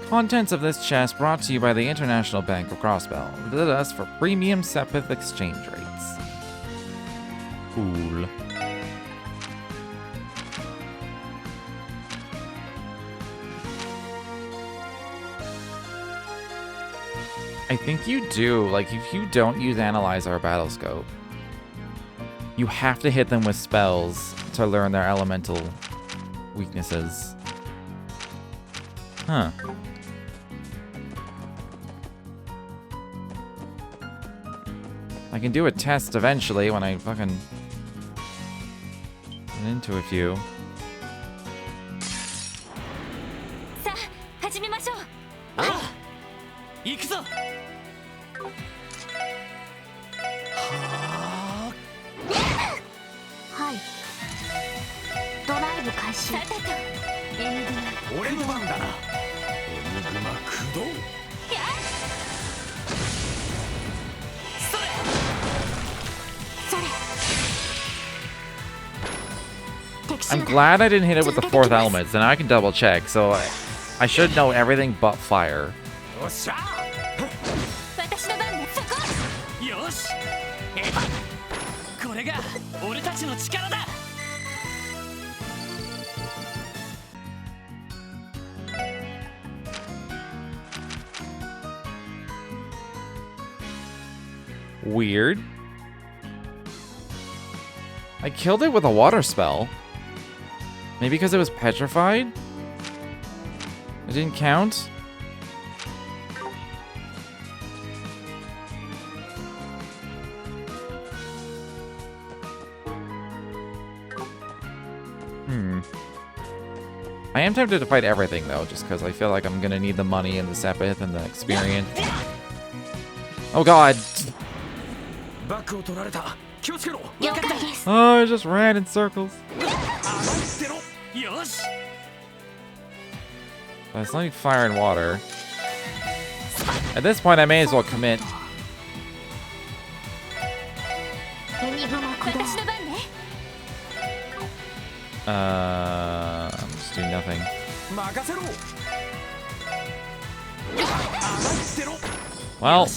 Contents of this chest brought to you by the International Bank of Crossbell. Visit us for premium Sepith exchange rates. Cool. I think you do. Like, if you don't use Analyze our battle scope, You have to hit them with spells to learn their elemental weaknesses. Huh. I can do a test eventually when I fucking get into a few. さあ始めましょう。行くぞ。はい。ドライブ開始。さてと M グマ。俺の番だな。M グマ駆動。それ。それ。 I'm glad I didn't hit it with the 4th element, so now I can double check. So I should know everything but fire. よっしゃ。私の番ね。そこ。よし。これが俺たちの力だ。Weird. I killed it with a water spell. Maybe because it was petrified? It didn't count? I am tempted to fight everything though, just because I feel like I'm gonna need the money and the sepith and the experience. Oh god! バックを取られた。気をつけろ。了解です。 Oh, I just ran in circles. よし。 I still need fire and water. At this point, I may as well commit. エニグマ駆動。私の番ね。I'm just doing nothing. 任せろ。 Well,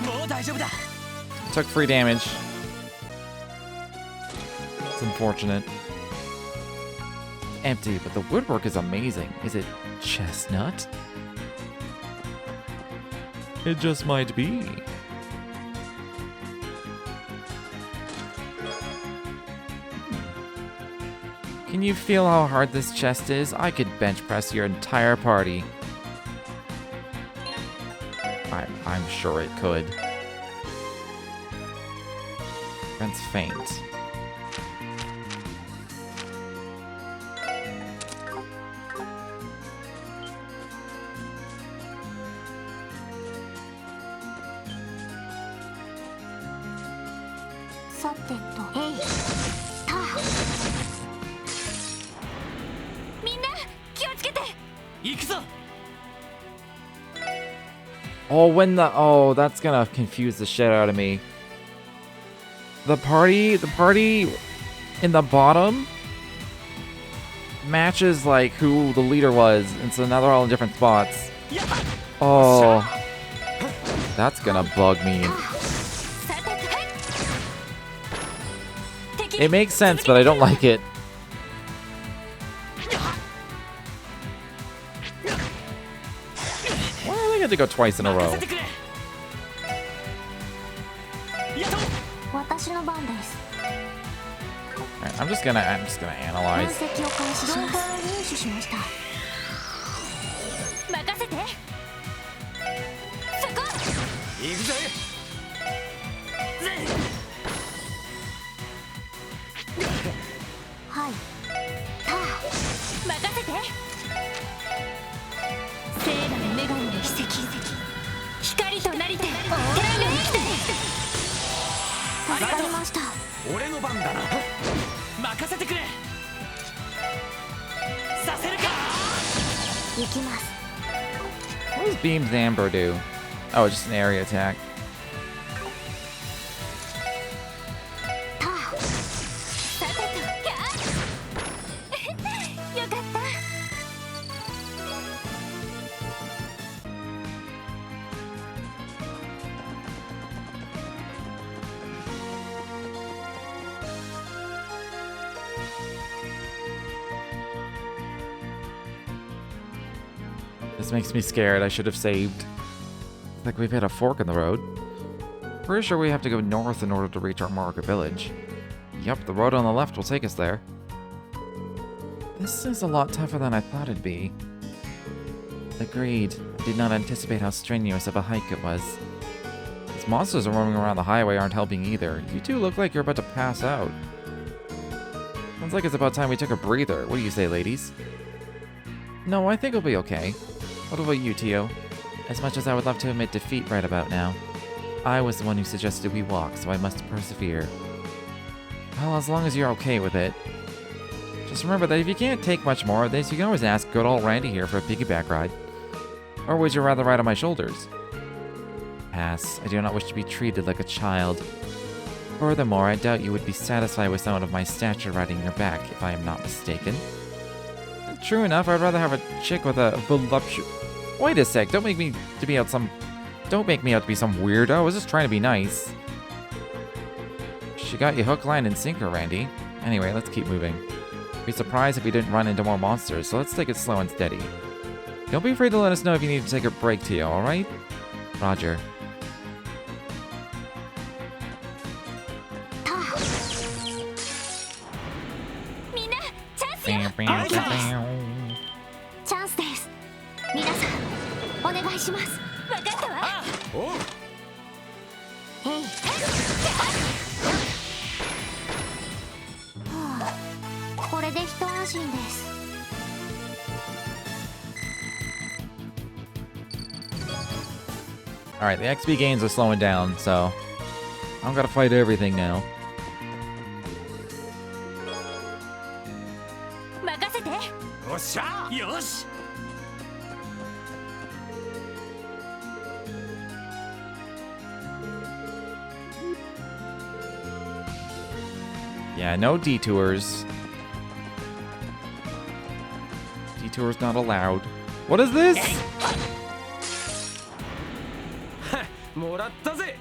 もう大丈夫だ。 took free damage. It's unfortunate. Empty, but the woodwork is amazing. Is it chestnut? It just might be. Can you feel how hard this chest is? I could bench press your entire party. I'm sure it could. Friends faint. Oh, oh, that's gonna confuse the shit out of me. The party in the bottom matches like who the leader was, and so now they're all in different spots. Oh, that's gonna bug me. It makes sense, but I don't like it. Why do they get to go twice in a row? Alright, I'm just gonna analyze. What does Beam's Amber do? Oh, just an area attack. This makes me scared. I should have saved. Like we've hit a fork in the road. Pretty sure we have to go north in order to reach our market village. Yep, the road on the left will take us there. This is a lot tougher than I thought it'd be. Agreed. I did not anticipate how strenuous of a hike it was. These monsters roaming around the highway aren't helping either. You two look like you're about to pass out. Sounds like it's about time we took a breather. What do you say, ladies? No, I think we'll be okay. What about you, Tio? As much as I would love to admit defeat right about now, I was the one who suggested we walk, so I must persevere. Well, as long as you're okay with it. Just remember that if you can't take much more of this, you can always ask good old Randy here for a piggyback ride. Or would you rather ride on my shoulders? Pass. I do not wish to be treated like a child. Furthermore, I doubt you would be satisfied with someone of my stature riding your back, if I am not mistaken. True enough, I'd rather have a chick with a voluptuous... Wait a sec, don't make me out to be some weirdo. I was just trying to be nice. She got you hook, line, and sinker, Randy. Anyway, let's keep moving. Be surprised if we didn't run into more monsters, so let's take it slow and steady. Don't be afraid to let us know if you need to take a break, Tio, alright? Roger. Bam, chanceよ. Chance です. 皆さん、お願いします. わかったわ. おう。へい。はあ、これで一安心です。Alright, the XP gains are slowing down, so I don't gotta fight everything now. 任せて. おっしゃ。よし。Yeah, no detours. Detours not allowed. What is this? もらったぜ。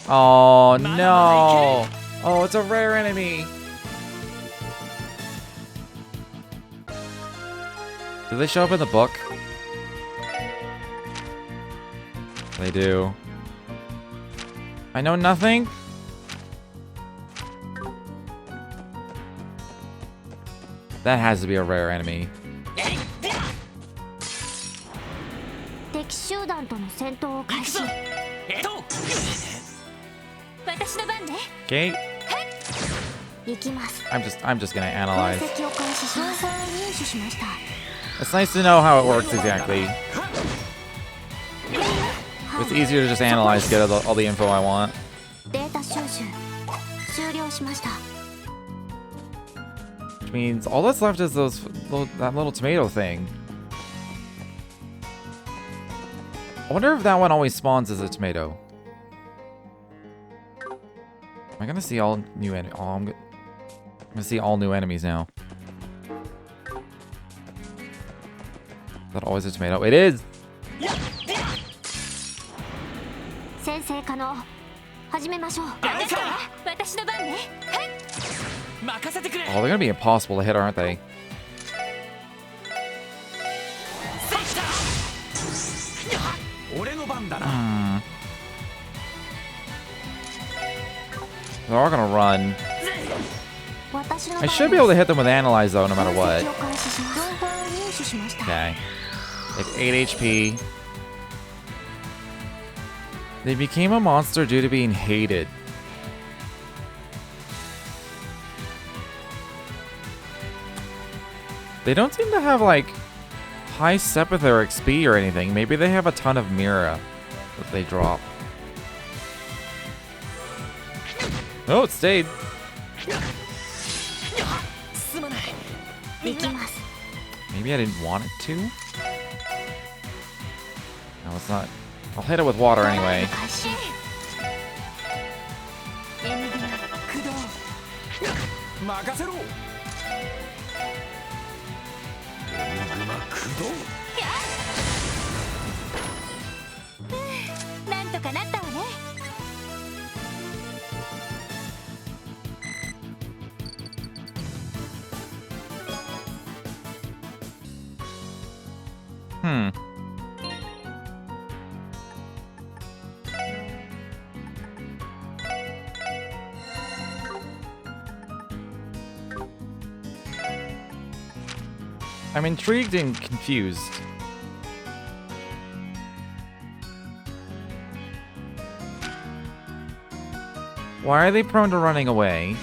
Oh no! Oh, it's a rare enemy. Do they show up in the book? They do. I know nothing. That has to be a rare enemy. 敵集団との戦闘を開始。私の番ね。 Okay. 行きます。 I'm just gonna 分 analyze. 析を開始します。情報を入手しました。 It's nice to know how it works exactly. It's easier to just analyze, get all the info I want. データ収集終了しました。 Which means all that's left is that little tomato thing. I wonder if that one always spawns as a tomato. Am I gonna see all new enemies? Oh, I'm gonna see all new enemies now. Is that always a tomato? It is! 先生可能。始めましょう。私の番ね。はい。任せてくれ。 Oh, they're gonna be impossible to hit, aren't they? 俺の番だな。 They're all gonna run. 私の I 番 should be able to hit them with Analyze though, no matter 分 what. 析を開始します。情報を入手しました。 Okay. They have 8 HP. They became a monster due to being hated. They don't seem to have, like, high Sepith or XP or anything. Maybe they have a ton of Mira that they drop. Oh, it stayed. すまない。できます。 Maybe I didn't want it to? No, it's not. I'll hit it with water anyway. 開始。エンディ駆動。任せろ。駆動。なんとかなったわね。I'm intrigued and confused. Why are they prone to running away?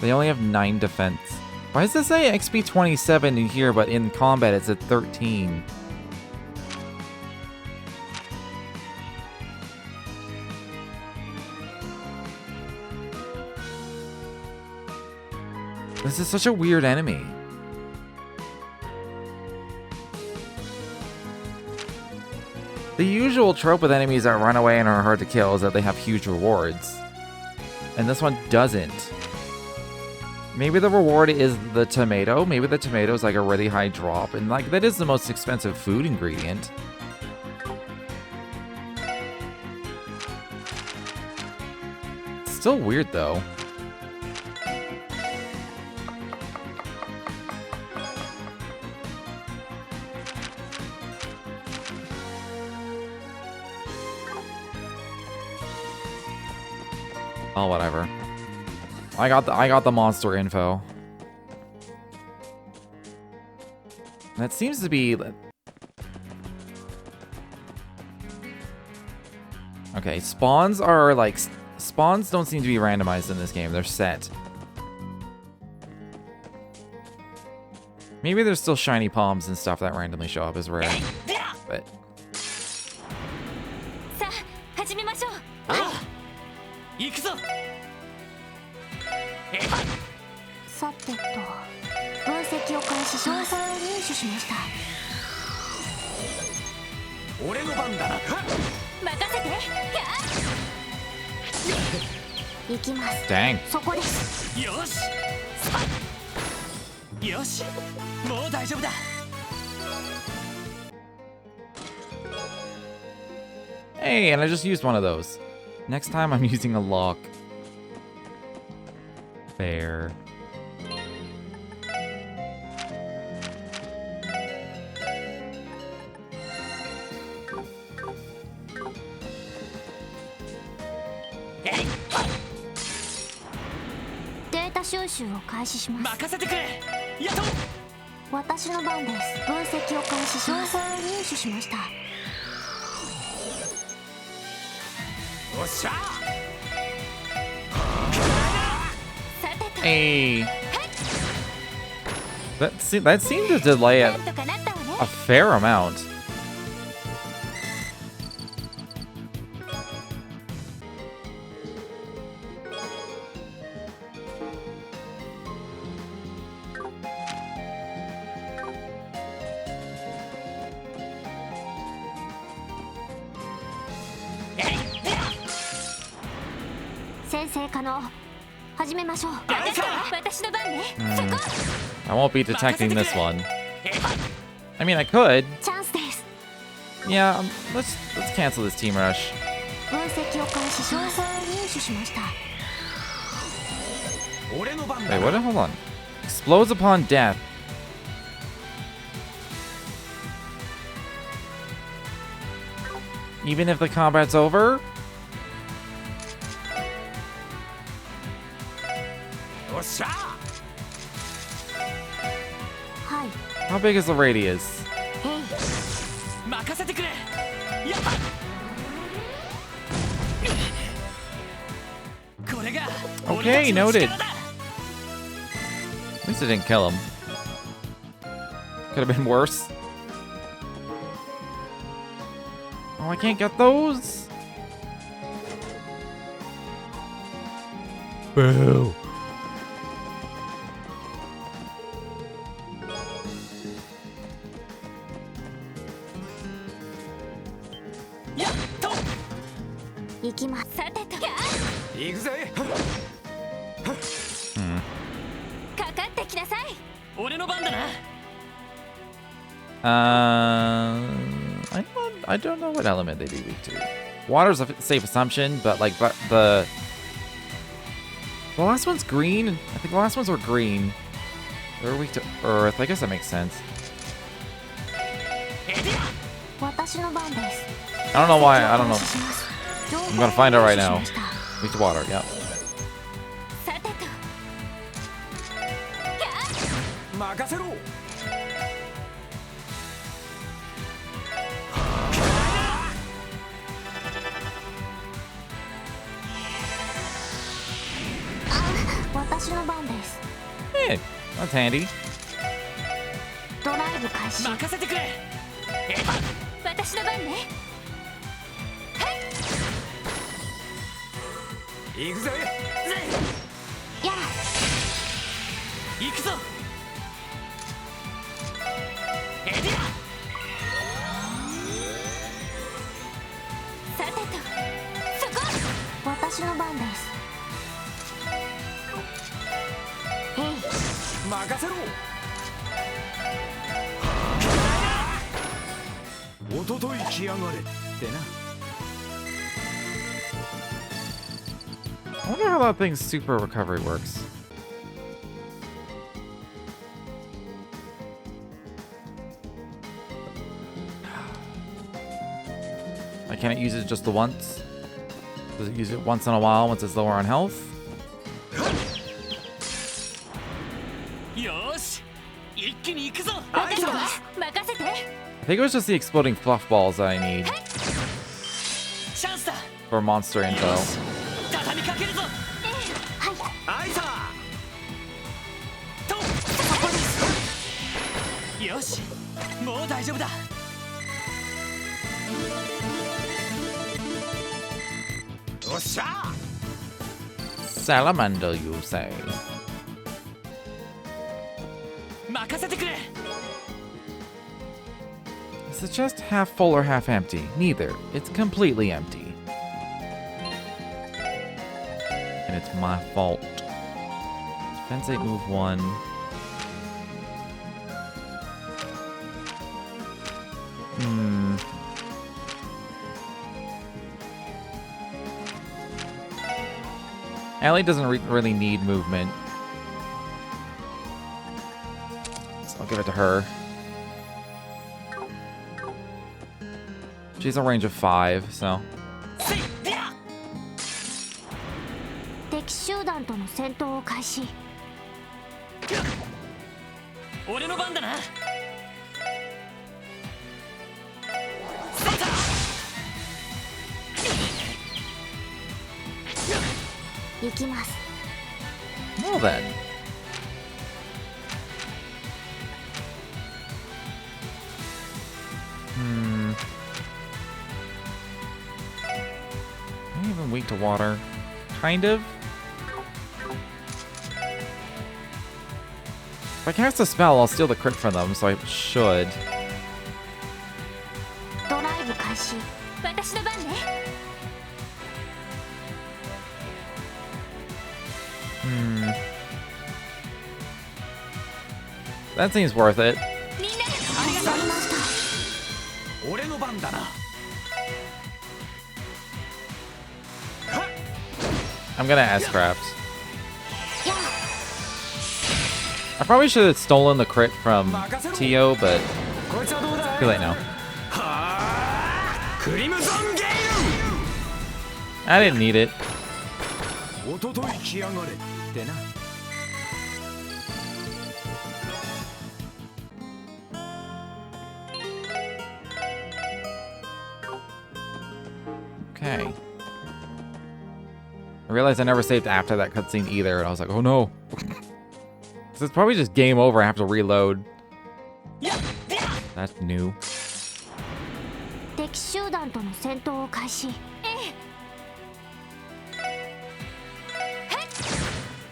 They only have 9 defense. Why does this say XP 27 in here, but in combat it's at 13? This is such a weird enemy. The usual trope with enemies that run away and are hard to kill is that they have huge rewards. And this one doesn't. Maybe the reward is the tomato. Maybe the tomato is like a really high drop. And like that is the most expensive food ingredient. It's still weird though. Oh, whatever. I got the monster info. That seems to be... Okay, spawns are like... Spawns don't seem to be randomized in this game. They're set. Maybe there's still shiny palms and stuff that randomly show up as rare. But... さあ始めましょう。行くぞ。さてと分析を開始し詳細を入手しました。俺の番だな。任せて。行きます。 Dang. そこです。よし。よし。もう大丈夫だ。 Hey, and I just used one of those. Next time I'm using a lock. Fair. Data 収集を開始します。任せてくれ。やっと。私の番です。分析を開始し詳細を入手しました。 おっしゃ。 Hey. That seemed to delay it a fair amount. I won't be detecting this one. I mean, I could. Yeah, let's cancel this team rush. Wait, what? Hold on. Explodes upon death. Even if the combat's over? How big is the radius? Okay, noted. At least it didn't kill him. Could have been worse. Oh, I can't get those? Boo. I don't know what element they'd be weak to. Water's a safe assumption, but like the last one's green. I think the last ones were green. They're weak to earth. I guess that makes sense. I don't know why. I don't know. I'm gonna find out right now. Weak to water. Yep. 任せろ。私の番です。 Hey, that's handy. ドライブ開始。任せてくれ。私の番ね。行くぜ。やあ、行くぞ。エディア。さてと、そこ。私の番です。へい、任せろ。おととい来やがれってな。 I wonder how that thing's super recovery works. I can't use it just the once. Does it use it once in a while once it's lower on health? よし、一気に行くぞ。任せて。任せて。 I think it was just the exploding fluff balls that I need チャンスだ。 for monster info. 畳みかけるぞ。はい。アイサー。と。よし、もう大丈夫だ。おっしゃ。 Salamander, you say? 任せてくれ。 Is the chest half full or half empty? Neither. It's completely empty. And it's my fault. Defense 8, move 1. Allie doesn't really need movement. So I'll give it to her. She's a range of 5, so. 敵集団との戦闘を開始。俺の番だな。行きます。 Well then. Am I even weak to water? Kind of. If I cast a spell, I'll steal the crit from them, so I should. ドライブ開始。私の番ね。That seems worth it. みんなでありがとうございました。俺の番だな。 I'm gonna ask Craft. やあ、 I probably should have stolen the crit from Tio, but こいつはどうだ。 too late now. はあ、クリムゾンゲイ I didn't need it. ル。おととい来やがれってな。 Okay. I realized I never saved after that cutscene either, and I was like, oh no. So it's probably just game over. I have to reload. That's new. 敵集団との戦闘を開始。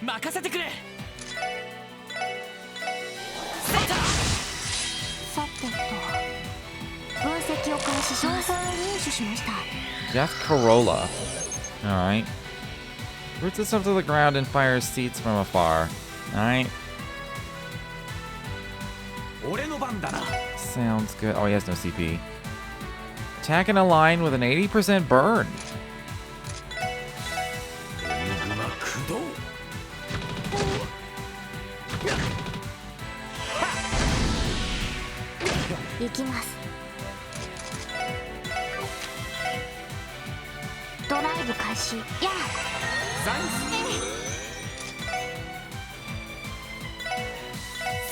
任せてくれ。さてと、分析を開始します。情報を入手しました。 Death Corolla. Alright. Roots itself to the ground and fires seeds from afar. Alright. 俺の番だな。 Sounds good. Oh, he has no CP. Attack in a line with an 80% burn. 駆動。行きます。ドライブ開始。やあ、ザンス。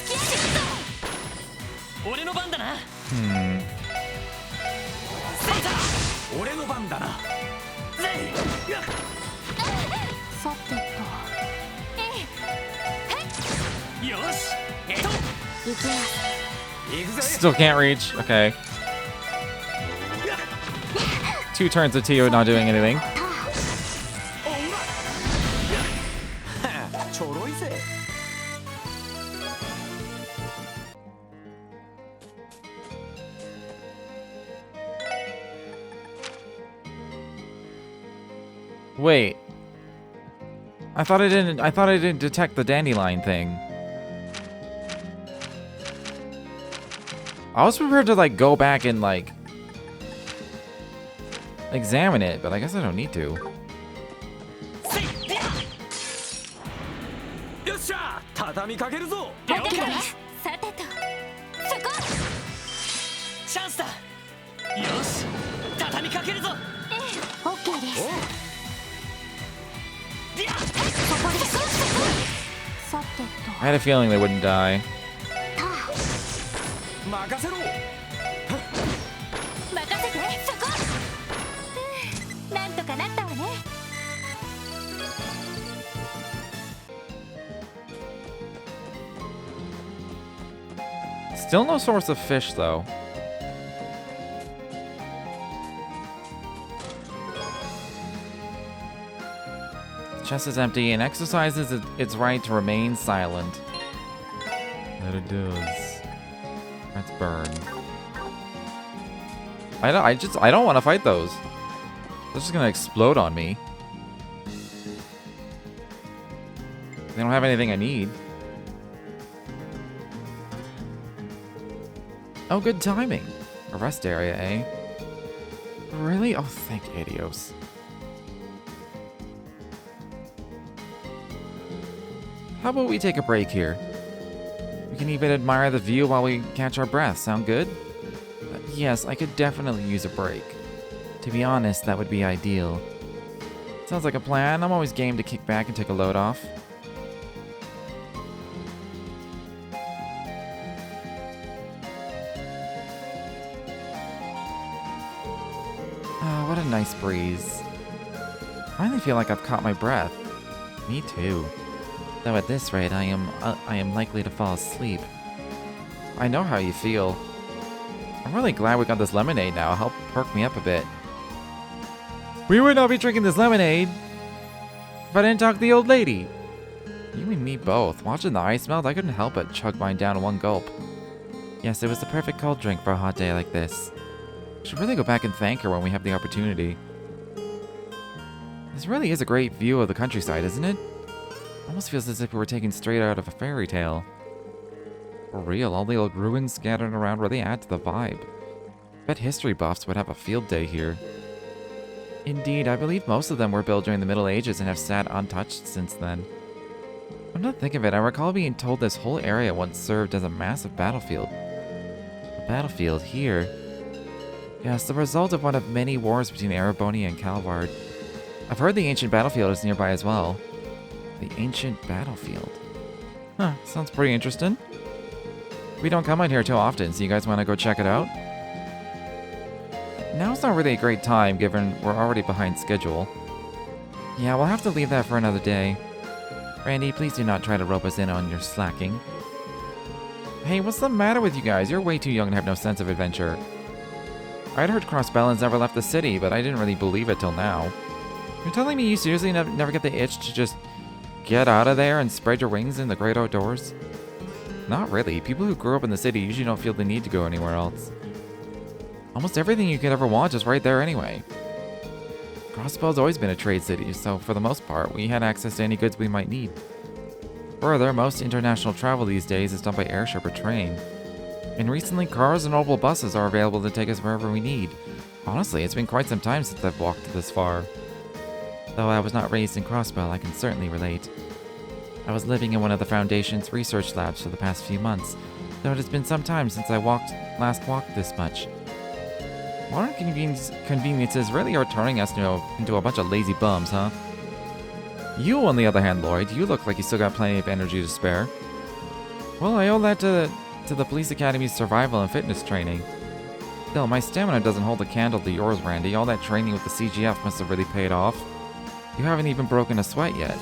付き合いセイタ俺の番だな。ゼイやっさてとよし行きます。行くぜ。 Still can't reach. Okay. 2 turns of Tio not doing anything. ちょろいぜ。Wait. I thought I didn't detect the dandelion thing. I was prepared to like go back and like examine it, but I guess I don't need to. よっしゃ畳みかけるぞ。オッケーです。さてとそこ。チャンスだ。よし畳みかけるぞ。オッケーです。ディアそこです。さて I had a feeling they wouldn't die. 任せろ。と任せてそこ。なんとかなったわね。 Still no source of fish though. The chest is empty and exercises its right to remain silent. That it does. Let's burn. I don't want to fight those. They're just gonna explode on me. They don't have anything I need. Oh, good timing. A rest area, eh? Really? Oh, thank Adios. How about we take a break here? We can even admire the view while we catch our breath. Sound good? Yes, I could definitely use a break. To be honest, that would be ideal. Sounds like a plan. I'm always game to kick back and take a load off. Ah, what a nice breeze. I finally feel like I've caught my breath. Me too. Though at this rate, I am likely to fall asleep. I know how you feel. I'm really glad we got this lemonade now. Help perk me up a bit. We would not be drinking this lemonade if I didn't talk to the old lady. You and me both. Watching the ice melt, I couldn't help but chug mine down in one gulp. Yes, it was the perfect cold drink for a hot day like this. I should really go back and thank her when we have the opportunity. This really is a great view of the countryside, isn't it? Almost feels as if we were taken straight out of a fairy tale. For real, all the old ruins scattered around really add to the vibe. Bet history buffs would have a field day here. Indeed, I believe most of them were built during the Middle Ages and have sat untouched since then. Come to think of it, I recall being told this whole area once served as a massive battlefield. A battlefield here? Yes, the result of one of many wars between Ereboni and Calvard. I've heard the ancient battlefield is nearby as well. The ancient battlefield. Huh, sounds pretty interesting. We don't come out here too often, so you guys want to go check it out? Now's not really a great time, given we're already behind schedule. Yeah, we'll have to leave that for another day. Randy, please do not try to rope us in on your slacking. Hey, what's the matter with you guys? You're way too young to have no sense of adventure. I'd heard Crossbellins never left the city, but I didn't really believe it till now. You're telling me you seriously never get the itch to just get out of there and spread your wings in the great outdoors? Not really. People who grew up in the city usually don't feel the need to go anywhere else. Almost everything you could ever want is right there anyway. Crossbell's always been a trade city, so for the most part, we had access to any goods we might need. Further, most international travel these days is done by airship or train. And recently, cars and mobile buses are available to take us wherever we need. Honestly, it's been quite some time since I've walked this far. Though I was not raised in Crossbell, I can certainly relate. I was living in one of the Foundation's research labs for the past few months, though it has been some time since I last walked this much. Modern conveniences really are turning us into a bunch of lazy bums, huh? You, on the other hand, Lloyd, you look like you still got plenty of energy to spare. Well, I owe that to the police academy's survival and fitness training. Still, my stamina doesn't hold a candle to yours, Randy. All that training with the CGF must have really paid off. You haven't even broken a sweat yet.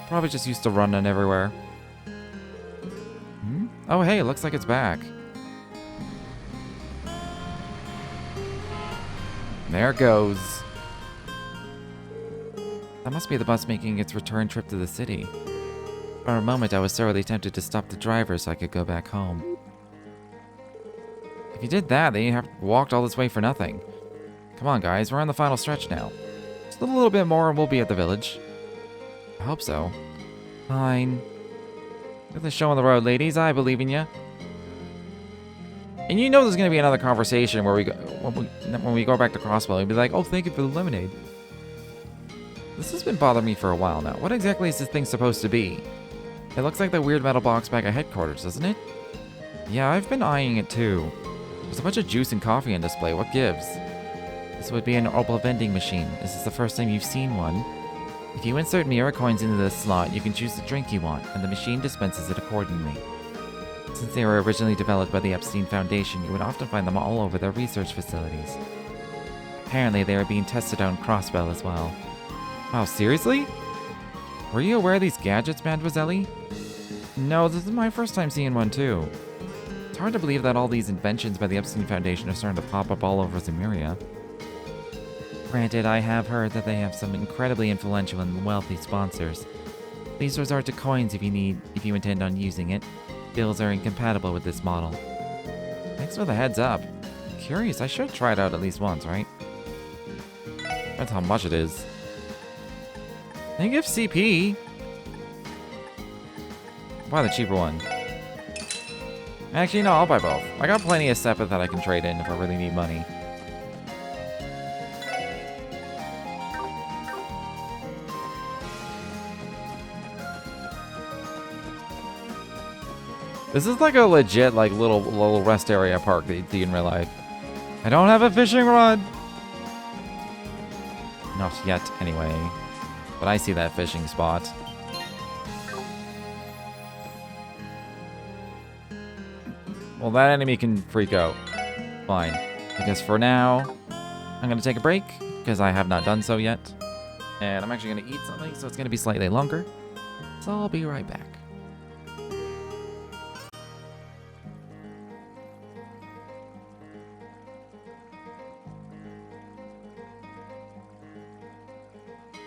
Probably just used to running everywhere. Oh hey, looks like it's back. There it goes. That must be the bus making its return trip to the city. For a moment, I was thoroughly tempted to stop the driver so I could go back home. If you did that, then you have walked all this way for nothing. Come on, guys, we're on the final stretch now. Just a little bit more and we'll be at the village. I hope so. Fine. Get the show on the road, ladies. I believe in you. And you know there's going to be another conversation where when we go back to Crossbow, you'll be like, oh, thank you for the lemonade. This has been bothering me for a while now. What exactly is this thing supposed to be? It looks like the weird metal box back at headquarters, doesn't it? Yeah, I've been eyeing it too. There's a bunch of juice and coffee on display. What gives? This would be an herbal vending machine. Is this the first time you've seen one? If you insert Mira coins into this slot, you can choose the drink you want, and the machine dispenses it accordingly. Since they were originally developed by the Epstein Foundation, you would often find them all over their research facilities. Apparently, they are being tested out in Crossbell as well. Wow, seriously? Were you aware of these gadgets, Mademoiselle? No, this is my first time seeing one too. It's hard to believe that all these inventions by the Epstein Foundation are starting to pop up all over Zemuria. Granted, I have heard that they have some incredibly influential and wealthy sponsors. Please resort to coins if you intend on using it. Bills are incompatible with this model. Thanks for the heads up. I'm curious, I should try it out at least once, right? That's how much it is. Negative CP. Buy the cheaper one. Actually, no, I'll buy both. I got plenty of Sepith that I can trade in if I really need money. This is like a legit, like, little rest area park that you see in real life. I don't have a fishing rod. Not yet, anyway. But I see that fishing spot. Well, that enemy can freak out. Fine. Because for now, I'm going to take a break, because I have not done so yet. And I'm actually going to eat something, so it's going to be slightly longer. So I'll be right back.